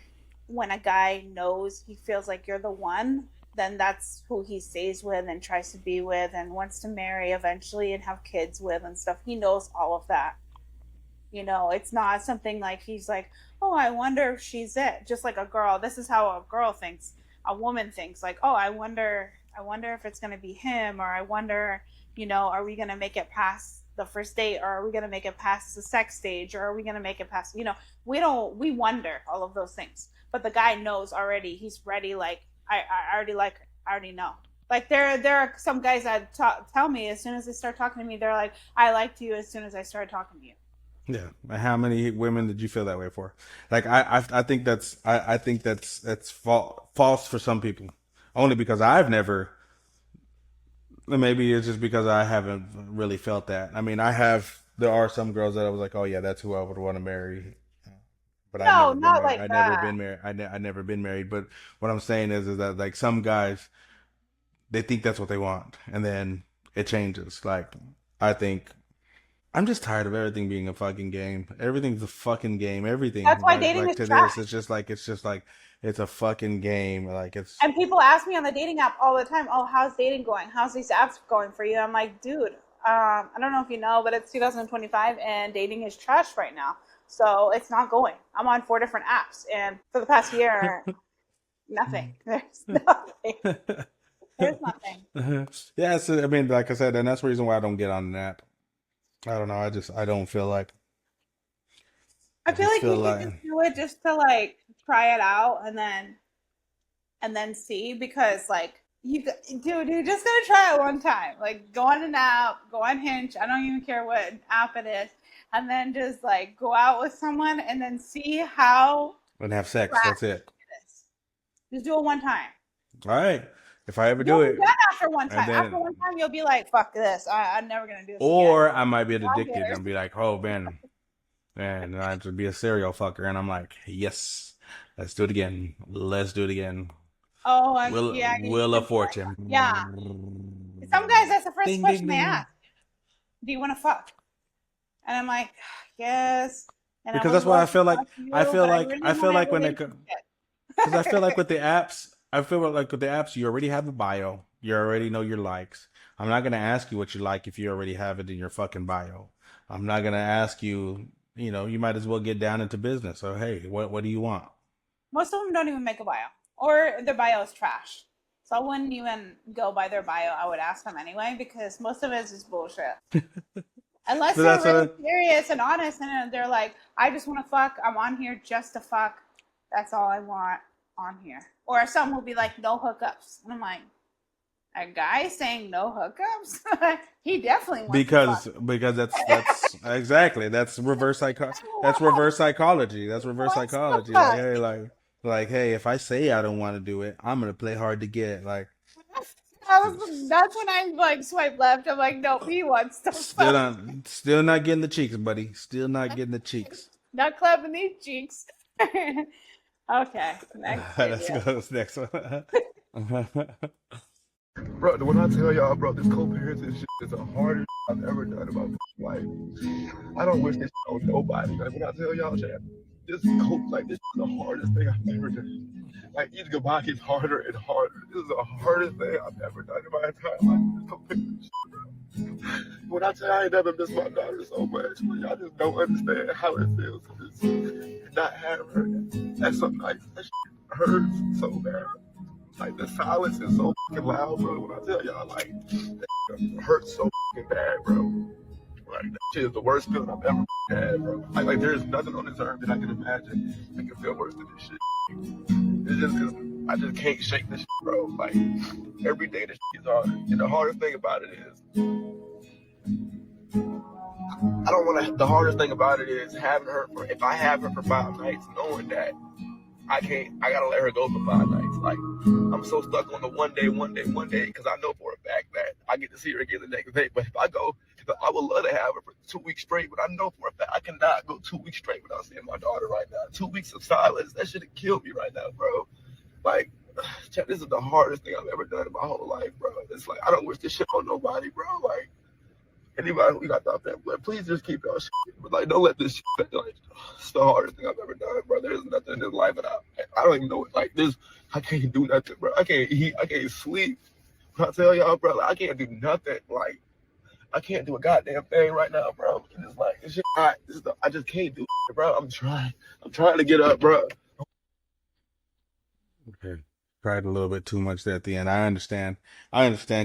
when a guy knows he feels like you're the one, then that's who he stays with and tries to be with and wants to marry eventually and have kids with and stuff. He knows all of that. It's not something like he's like, oh, I wonder if she's it. Just like a girl. This is how a girl thinks. A woman thinks like, oh, I wonder if it's gonna be him, or I wonder, are we gonna make it past the first date, or are we gonna make it past the sex stage, or are we gonna make it past, we wonder all of those things. But the guy knows already. He's ready. Like I already like. I already know. Like there are some guys that tell me as soon as they start talking to me, they're like, I liked you as soon as I started talking to you. Yeah. How many women did you feel that way for? Like I think I think that's false for some people. Only because I've never. Maybe it's just because I haven't really felt that. I mean, I have. There are some girls that I was like, oh yeah, that's who I would want to marry. But I've No, never been not married. like that. I never been married. But what I'm saying is that like some guys, they think that's what they want, and then it changes. Like I think I'm just tired of everything being a fucking game. Everything's a fucking game. That's Everything why dating like is to this, trash. it's just like it's a fucking game. Like it's And people ask me on the dating app all the time, "Oh, how's dating going? How's these apps going for you?" I'm like, dude, I don't know if you know, but it's 2025 and dating is trash right now. So it's not going. I'm on 4 different apps, and for the past year, nothing. There's nothing. There's nothing. yeah. So, I mean, like I said, and that's the reason why I don't get on that. I don't know. I don't feel like. I I feel just like feel you should like. just do it just to like try it out and then see because like dude, you're just gonna try it one time. Like go on an app, go on Hinge. I don't even care what app it is, and then just like go out with someone and then see how And have sex. trash That's it. it is. Just do it one time. All right. If I ever do You'll be it, done after one and time. After one then, time, you'll be like, "Fuck this! I'm never gonna do this again." or I might be God addicted cares. and be like, oh man, and I have to be a serial fucker, and I'm like, yes, let's do it again. Let's do it again. Oh, yeah, you Will could of be like, Fortune. yeah. Some guys, that's the first Ding ding question they ding. ask. Do you want to fuck? And I'm like, yes. And I Because would that's why love to fuck you, but I really I feel want a like when it relationship. because I feel like with the apps, you already have a bio. You already know your likes. I'm not gonna ask you what you like if you already have it in your fucking bio. I'm not gonna ask you. You might as well get down into business. So hey, what do you want? Most of them don't even make a bio, or their bio is trash. So I wouldn't even go by their bio. I would ask them anyway because most of it is just bullshit. Unless So they're that's really what. serious and honest and they're like, I just want to fuck. I'm on here just to fuck. That's all I want on here. Or some will be like, no hookups. And I'm like, a guy saying no hookups? He definitely wants to fuck. Because that's exactly that's reverse psychology. That's He reverse wants to psychology. fuck. Like hey, if I say I don't want to do it, I'm gonna play hard to get. Like That's when I like swipe left. I'm like, nope, he wants to fuck. still not getting the cheeks, buddy. Still not getting the cheeks. Not clapping these cheeks. Okay, next Let's video. go to this next one. Bro, when I tell y'all, bro, this co-parenting shit is the hardest I've ever done about life. I don't wish this on nobody. Like, when I tell y'all, chat, this this is the hardest thing I've ever done. Like, each goodbye gets harder and harder. This is the hardest thing I've ever done in my entire life. This co-parenting shit, bro. When I tell you I ain't never missed my daughter so much, but y'all just don't understand how it feels to just not have her. That's something like, that shit hurts so bad. Like, the silence is so fucking loud, bro. When I tell y'all, like, that hurts so fucking bad, bro. Like, that shit is the worst feeling I've ever had, bro. Like there's nothing on this earth that I can imagine that can feel worse than this shit. It's just because I just can't shake this shit, bro. Like, every day this shit is hard. And the hardest thing about it is, I don't want to, the hardest thing about it is having her for, if I have her for 5 nights, knowing that I gotta let her go for 5 nights. Like, I'm so stuck on the one day, because I know for a fact that I get to see her again the next day. But if I go, I would love to have her for 2 weeks straight, but I know for a fact I cannot go 2 weeks straight without seeing my daughter right now. 2 weeks of silence, that should have killed me right now, bro. Like, this is the hardest thing I've ever done in my whole life, bro. It's like, I don't wish this shit on nobody, bro. Like, anybody who got that blood, please just keep y'all shit. But like, don't let this shit, like, it's the hardest thing I've ever done, bro. There's nothing in this life that I don't even know it. Like, this, I can't do nothing, bro. I can't eat, I can't sleep. When I tell y'all, bro, like, I can't do nothing. Like, I can't do a goddamn thing right now, bro. And it's like, this shit hot. I just can't do it, bro. I'm trying to get up, bro. Okay. Cried a little bit too much there at the end. I understand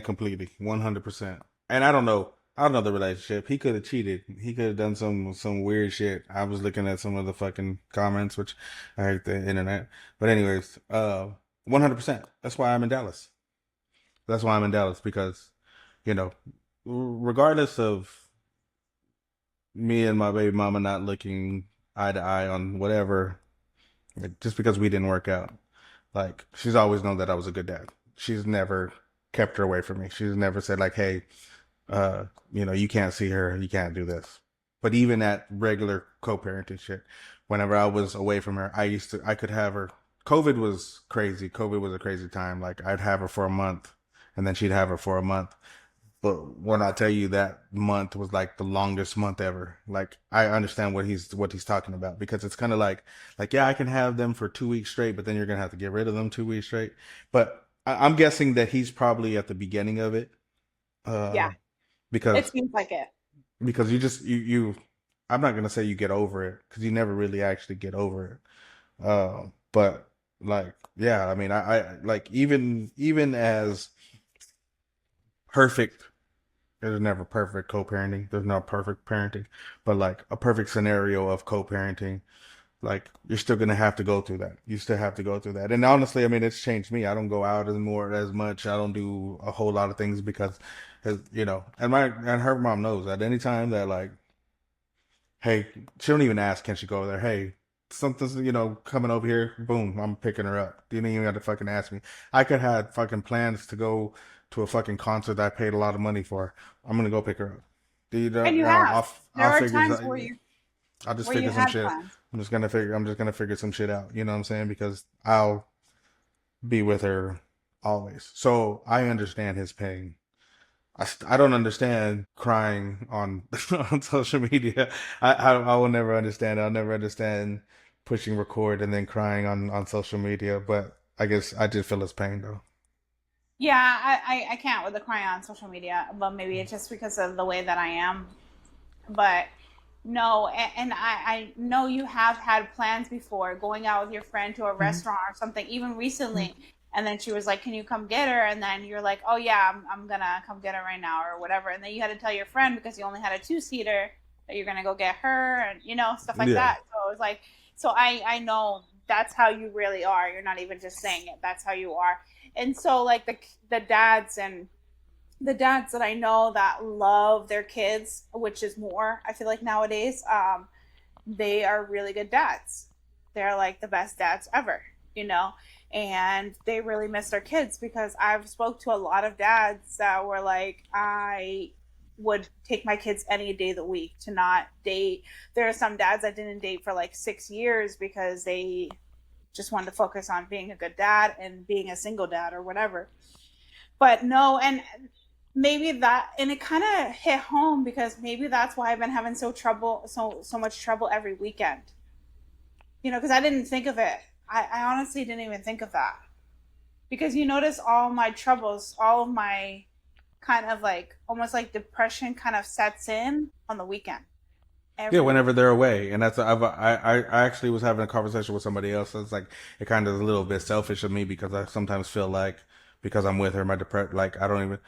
completely, 100%. And I don't know the relationship. He could have cheated. He could have done some weird shit. I was looking at some of the fucking comments, which I hate the internet. But anyways, 100%. That's why I'm in Dallas. Because, you know, regardless of me and my baby mama not looking eye to eye on whatever, just because we didn't work out. Like, she's always known that I was a good dad. She's never kept her away from me. She's never said, like, hey, you can't see her, you can't do this. But even at regular co-parenting shit, whenever I was away from her, I could have her. COVID was crazy. COVID was a crazy time. Like, I'd have her for a month, and then she'd have her for a month. But when I tell you that month was like the longest month ever, like, I understand what he's talking about, because it's kind of like, yeah, I can have them for 2 weeks straight, but then you're going to have to get rid of them 2 weeks straight. But I'm guessing that he's probably at the beginning of it. Yeah. Because it seems like it. Because I'm not going to say you get over it, because you never really actually get over it. But like, yeah, I mean, I like, even as perfect, there's never perfect co-parenting. There's no perfect parenting, but like a perfect scenario of co-parenting, like, you're still going to have to go through that. You still have to go through that. And honestly, I mean, it's changed me. I don't go out as much. I don't do a whole lot of things because, and her mom knows that anytime that, like, hey, she don't even ask, can she go over there? Hey, something's, coming over here. Boom, I'm picking her up. You didn't even have to fucking ask me. I could have fucking plans to go to a fucking concert that I paid a lot of money for. I'm going to go pick her up. And you have. There are times where you I'll just figure some shit. Plans. I'm just gonna figure some shit out. You know what I'm saying? Because I'll be with her always. So I understand his pain. I don't understand crying on on social media. I will never understand. I'll never understand pushing record and then crying on social media. But I guess I did feel his pain though. Yeah, I can't with the crying on social media, but maybe it's just because of the way that I am. But no, and I know you have had plans before, going out with your friend to a restaurant or something, even recently. And then she was like, can you come get her? And then you're like, oh yeah, I'm gonna come get her right now or whatever. And then you had to tell your friend, because you only had a 2-seater, that you're gonna go get her and stuff like that. So it was like, so I know that's how you really are. You're not even just saying it. That's how you are. And so like the dads and the dads that I know that love their kids, which is more, I feel like nowadays, they are really good dads. They're like the best dads ever, you know, and they really miss their kids because I've spoke to a lot of dads that were like, I would take my kids any day of the week to not date. There are some dads that didn't date for like 6 years because they just wanted to focus on being a good dad and being a single dad or whatever. But no, and maybe that, and it kind of hit home because maybe that's why I've been having so much trouble every weekend, you know, because I didn't think of it. I honestly didn't even think of that because you notice all my troubles, all of my kind of like almost like depression kind of sets in on the weekend. Yeah, Every whenever they're away, and that's I actually was having a conversation with somebody else. It's like it kind of is a little bit selfish of me because I sometimes feel like because I'm with her, my depression, like I don't even.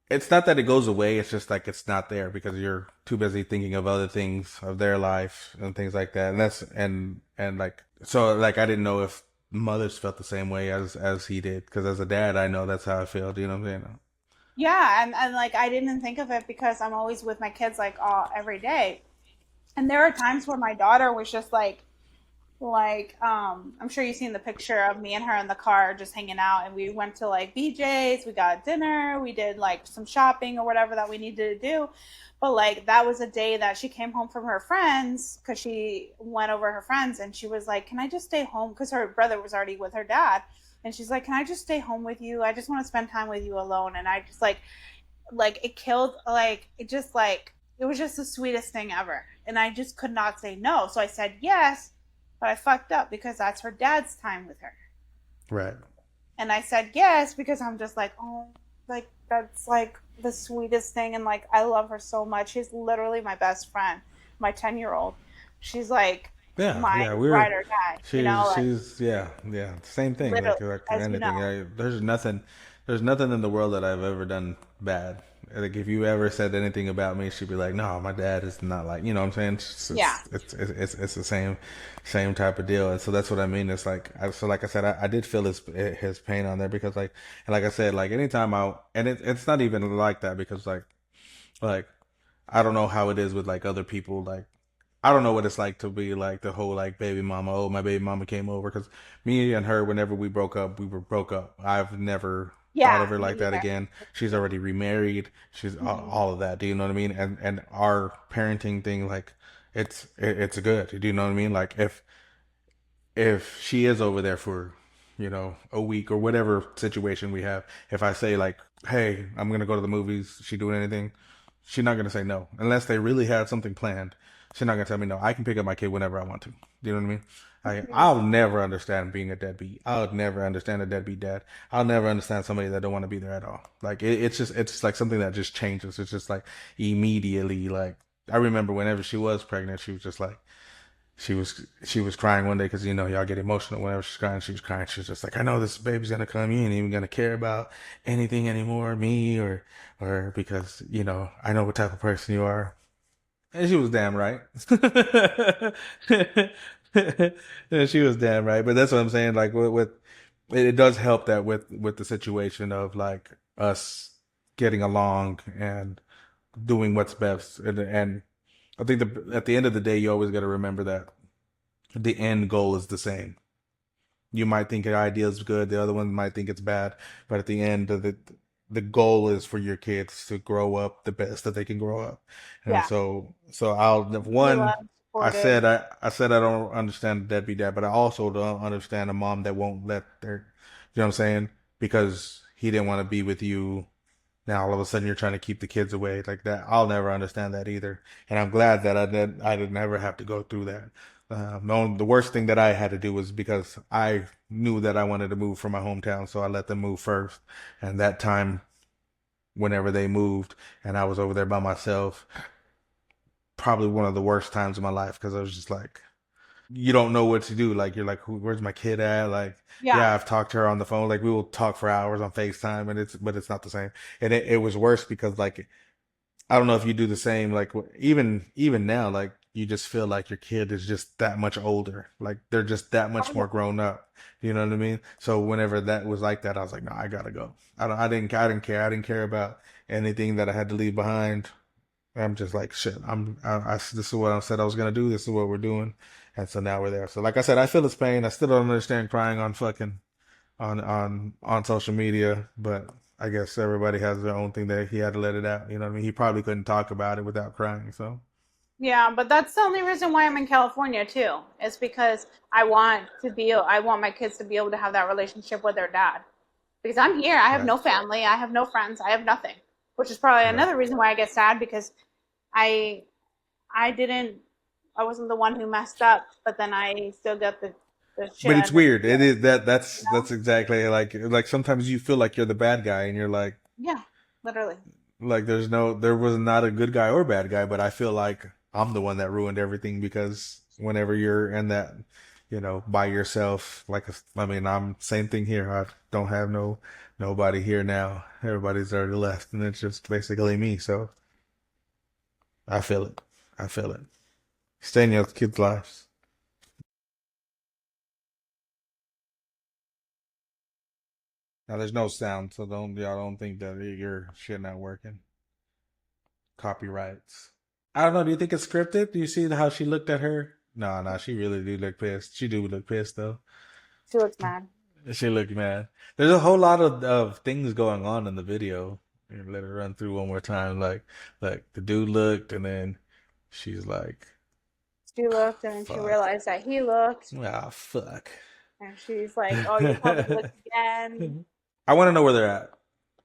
It's not that it goes away. It's just like it's not there because you're too busy thinking of other things of their life and things like that. And that's and like so like I didn't know if mothers felt the same way as he did because as a dad, I know that's how I feel. Do you know what I'm saying? Yeah, and like I didn't think of it because I'm always with my kids like all every day. And there are times where my daughter was just I'm sure you've seen the picture of me and her in the car just hanging out, and we went to like BJ's, we got dinner, we did like some shopping or whatever that we needed to do. But like that was a day that she came home from her friends because she went over her friends, and she was like, can I just stay home, because her brother was already with her dad, and she's like, can I just stay home with you, I just want to spend time with you alone. And I just like it killed, like it just like it was just the sweetest thing ever, and I just could not say no, so I said yes. But I fucked up because that's her dad's time with her. Right. And I said yes because I'm just like, oh, like that's like the sweetest thing. And like, I love her so much. She's literally my best friend, my 10-year-old. She's like Yeah, my yeah, ride or die, you know, like she's yeah, yeah, same thing. literally, Like as you anything. know. There's nothing in the world that I've ever done bad. Like if you ever said anything about me, she'd be like, "No, my dad is not like." You know what I'm saying? Yeah. It's the same type of deal. And so that's what I mean. It's like so like I said, I did feel his pain on there because like and like I said, like anytime it's not even like that because like I don't know how it is with like other people like. I don't know what it's like to be like the whole like baby mama. Oh, my baby mama came over because me and her, whenever we broke up, we were broke up. I've never thought of Yeah, her me like that neither. again. She's already remarried. She's Hmm. all of that. Do you know what I mean? And our parenting thing, like it's good. Do you know what I mean? Like if she is over there for a week or whatever situation we have, if I say like, hey, I'm gonna go to the movies, she doing anything, she's not gonna say no unless they really had something planned. She's not gonna tell me no. I can pick up my kid whenever I want to. Do you know what I mean? I'll never understand being a deadbeat. I'll never understand a deadbeat dad. I'll never understand somebody that don't want to be there at all. Like it's like something that just changes. It's just like immediately. Like I remember whenever she was pregnant, she was just like she was crying one day because y'all get emotional whenever she's crying. She was crying. She was just like, I know this baby's gonna come. You ain't even gonna care about anything anymore, me or because I know what type of person you are. And she was damn right. Yeah, she was damn right. But that's what I'm saying. Like with it does help that with the situation of like us getting along and doing what's best. And I think at the end of the day, you always got to remember that the end goal is the same. You might think your idea is good, the other one might think it's bad, but at the end of the goal is for your kids to grow up the best that they can grow up. And Yeah. so I'll Be one loved, supported. I said I don't understand a deadbeat dad, but I also don't understand a mom that won't let you know what I'm saying? Because he didn't want to be with you. Now all of a sudden you're trying to keep the kids away like that. I'll never understand that either. And I'm glad that I did never have to go through that. The worst thing that I had to do was because I knew that I wanted to move from my hometown, so I let them move first. And that time, whenever they moved, and I was over there by myself, probably one of the worst times of my life because I was just like, you don't know what to do. Like you're like, where's my kid at? Like, Yeah. yeah, I've talked to her on the phone. Like we will talk for hours on FaceTime, and but it's not the same. And it was worse because like I don't know if you do the same. Like even now, like you just feel like your kid is just that much older. Like they're just that much more grown up. You know what I mean? So whenever that was like that, I was like, no, I gotta go. I didn't care. I didn't care about anything that I had to leave behind. I'm just like, shit, this is what I said I was gonna do. This is what we're doing. And so now we're there. So like I said, I feel his pain. I still don't understand crying on fucking on social media, but I guess everybody has their own thing that he had to let it out. You know what I mean? He probably couldn't talk about it without crying. So Yeah, but that's the only reason why I'm in California too. It's because I want my kids to be able to have that relationship with their dad. Because I'm here, I have right, no family, I have no friends, I have nothing. Which is probably right. another reason why I get sad because I I didn't I wasn't the one who messed up, but then I still got the shit But it's end of the weird. It deal. is You that's know? exactly like sometimes you feel like you're the bad guy and you're Yeah, literally. like there was not a good guy or bad guy, but I feel like I'm the one that ruined everything because whenever you're in that, by yourself, I mean, I'm same thing here. I don't have nobody here now. Everybody's already left, and it's just basically me. So I feel it. I feel it. Stay in your kids' lives. Now there's no sound, so y'all don't think that your shit not working. Copyrights. I don't know. Do you think it's scripted? Do you see how she looked at her? No, no, she really do look pissed. She do look pissed though. She looks mad. She looked mad. There's a whole lot of things going on in the video. Here, let her run through one more time. Like the dude looked, and then she's like, She looked and then she "Fuck, realized that he looked ah, fuck." and she's like, "Oh, you'll probably look again." I want to know where they're at.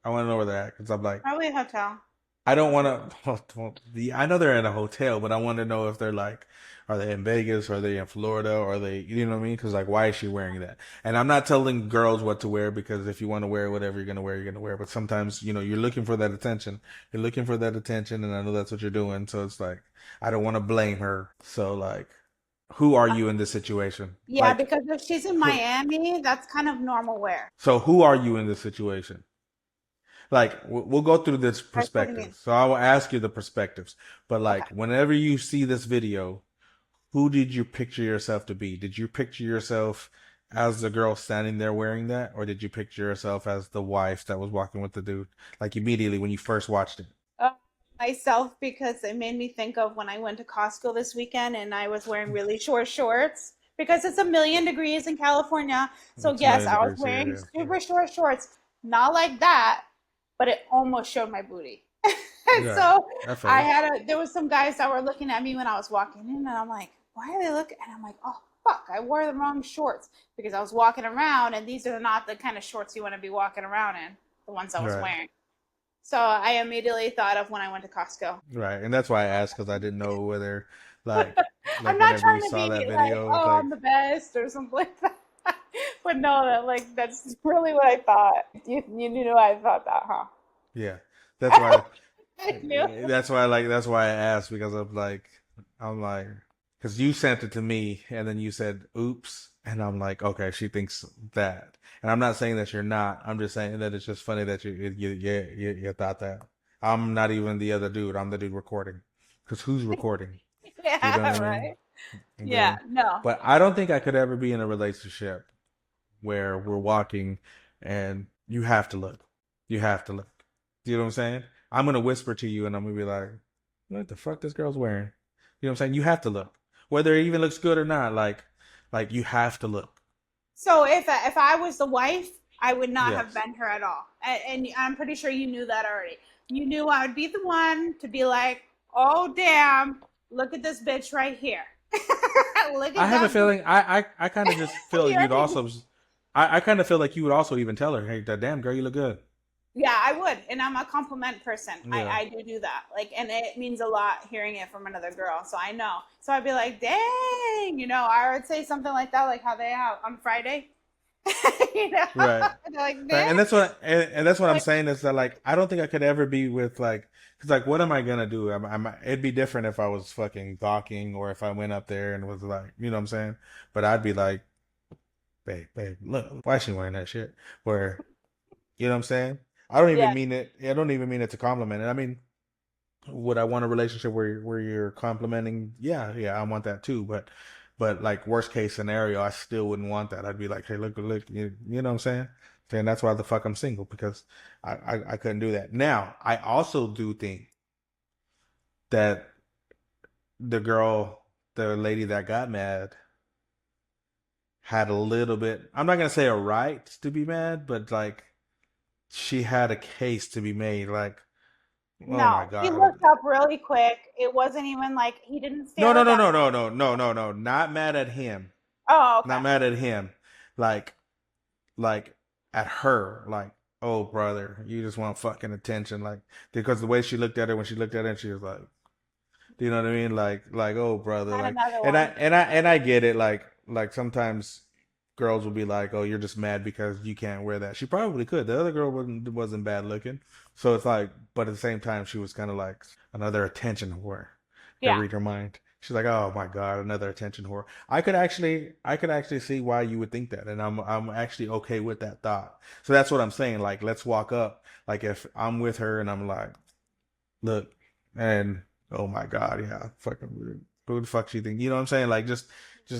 I want to know where they're at because I'm like, Probably a hotel. I don't want to. I know they're in a hotel, but I want to know if they're like, are they in Vegas? Are they in Florida? Or are they, you know what I mean? Because like, why is she wearing that? And I'm not telling girls what to wear because if you want to wear whatever you're gonna wear, you're gonna wear. But sometimes, you're looking for that attention. You're looking for that attention, and I know that's what you're doing. So it's like, I don't want to blame her. So like, who are you in this situation? Yeah, Like, because if she's in who, Miami, that's kind of normal wear. so who are you in this situation? Like we'll go through this Like, what do you perspective. mean? So I will ask you the perspectives. But Okay. like whenever you see this video, who did you picture yourself to be? Did you picture yourself as the girl standing there wearing that, or did you picture yourself as the wife that was walking with the dude? Like immediately when you first watched it. Uh, Myself, because it made me think of when I went to Costco this weekend and I was wearing really short shorts because it's a million degrees in California. So It's a yes, million I was degrees here, wearing yeah. super short shorts, not like that, but it almost showed my booty. And Yeah, so I feel it. there was some guys that were looking at me when I was walking in, and I'm like, why are they looking? And I'm like, oh fuck, I wore the wrong shorts because I was walking around, and these are not the kind of shorts you want to be walking around in, the ones I was Right. wearing. So I immediately thought of when I went to Costco. Right. And that's why I asked because I didn't know whether like I'm like not whenever you trying to saw that be like, video, oh, like I'm the best or something like that. But no, that's really what I thought. You knew I thought that, huh? yeah. That's why I knew. That's why I asked because I'm like because you sent it to me and then you said oops and I'm like okay she thinks that and I'm not saying that you're not I'm just saying that it's just funny that you thought that I'm not even the other dude I'm the dude recording because who's recording you know what Yeah, I mean right. and Yeah, then no. but I don't think I could ever be in a relationship where we're walking and you have to look. You have to look. You know what I'm saying? I'm gonna whisper to you and I'm gonna be like, what the fuck this girl's wearing? You know what I'm saying? You have to look. Whether it even looks good or not, like you have to look. So if I was the wife, I would not have Yes. been her at all. And I'm pretty sure you knew that already. You knew I would be the one to be like, oh damn, look at this bitch right here. Look I at have a that. feeling I kind of just feel You you'd already also I kind of feel like you would also even tell her, hey, that damn girl, you look good. Yeah, I would, and I'm a compliment person. Yeah. I do that, like, and it means a lot hearing it from another girl. So I know. So I'd be like, dang, I would say something like that, like how they have on Friday. you know, Right. They're like, Right, dang, and that's what I'm like, saying is that like I don't think I could ever be with like because like what am I gonna do? It'd be different if I was fucking gawking or if I went up there and was like you know what I'm saying. But I'd be like, babe, look, why is she wearing that shit? Where you know what I'm saying? I don't yeah. even mean it. I don't even mean it to compliment it. I mean, Would I want a relationship where you're complimenting? Yeah, I want that too. But like worst case scenario, I still wouldn't want that. I'd be like, hey, look, you know what I'm saying? And that's why the fuck I'm single, because I couldn't do that. Now, I also do think that the lady that got mad had a little bit, I'm not gonna say a right to be mad, but like she had a case to be made. Like, oh my No, he God. looked up really quick. It wasn't even like he didn't No, stare no, her no, down. no, no, no, no, no, no. Not mad at him. Oh, Not okay. mad at him. Like, like at her. Like, oh brother, you just want fucking attention. Like, because the way she looked at her when she looked at it, she was like, do you know what I mean? Like, oh brother, Had like, another and I one. and I and I get it. Like sometimes girls will be like, oh, you're just mad because you can't wear that. She probably could. The other girl wasn't bad looking, so it's like, but at the same time, she was kind of like another attention whore. Could Yeah. read her mind. She's like, oh my god, another attention whore. I could actually see why you would think that, and I'm actually okay with that thought. So that's what I'm saying. Like, let's walk up. Like, if I'm with her and I'm like, look, and oh my god, yeah, fucking who the fuck she think? You know what I'm saying? Like, just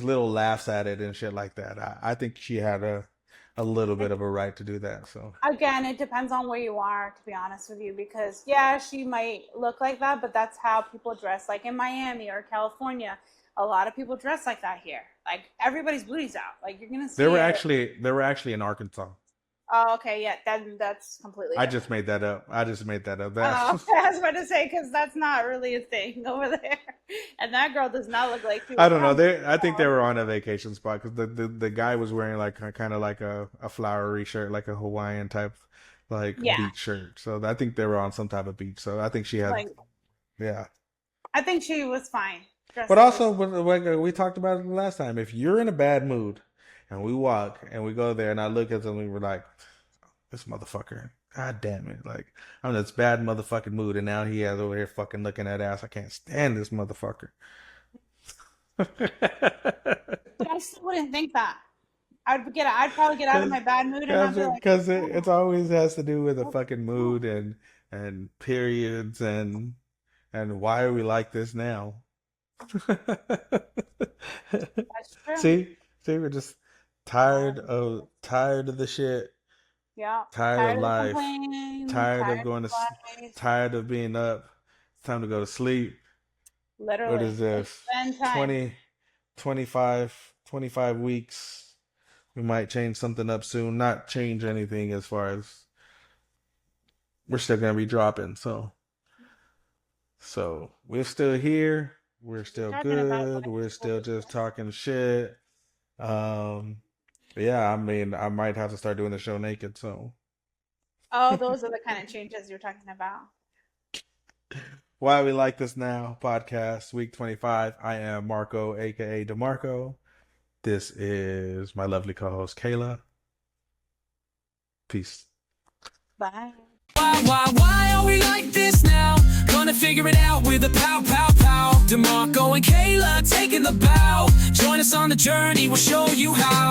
little laughs at it and shit like that. I think she had a little bit of a right to do that. So Again, it depends on where you are, to be honest with you, because yeah, she might look like that, but that's how people dress. Like in Miami or California, a lot of people dress like that here. Like everybody's booty's out. Like you're gonna they see were it. actually they were actually in Arkansas. Oh, okay, yeah, then that's completely I different. just made that up. I just made that up. That Oh, I was about to say because that's not really a thing over there, and that girl does not look like she I was don't know. from. I think they were on a vacation spot because the guy was wearing like kind of like a flowery shirt, like a Hawaiian type like Yeah, beach shirt. So I think they were on some type of beach. So I think she had, like yeah. I think she was fine But dressed the way also, she. like we talked about it last time, if you're in a bad mood and we walk and we go there and I look at them and we're like, this motherfucker, god damn it, like I'm in this bad motherfucking mood and now he has over here fucking looking at ass. I can't stand this motherfucker. But I still wouldn't think that. I'd probably get out of Cause, my bad mood and cause, I'd be it, like, cause it, oh, it's always has to do with a oh, fucking oh. mood and periods and why are we like this now? That's true. See, we're just tired of the shit, Yeah. tired of Tired of the life, complaints, tired of tired going to, of life. tired of being up. It's time to go to sleep. What Literally. is And this? spend time. 20, 25 weeks. We might change something up soon. Not change anything as far as we're still gonna be dropping. So we're still here. We're We're still talking about good. We're still just talking shit. Um, yeah, I mean, I might have to start doing the show naked. So oh, those are the kind of changes you're talking about. why we like this now podcast week 25. I am Marco, aka DeMarco. This is my lovely co-host Kayla. Peace. Bye. Why are we like this now? Gonna figure it out with a pow, pow, pow. DeMarco and Kayla taking the bow. Join us on the journey, we'll show you how.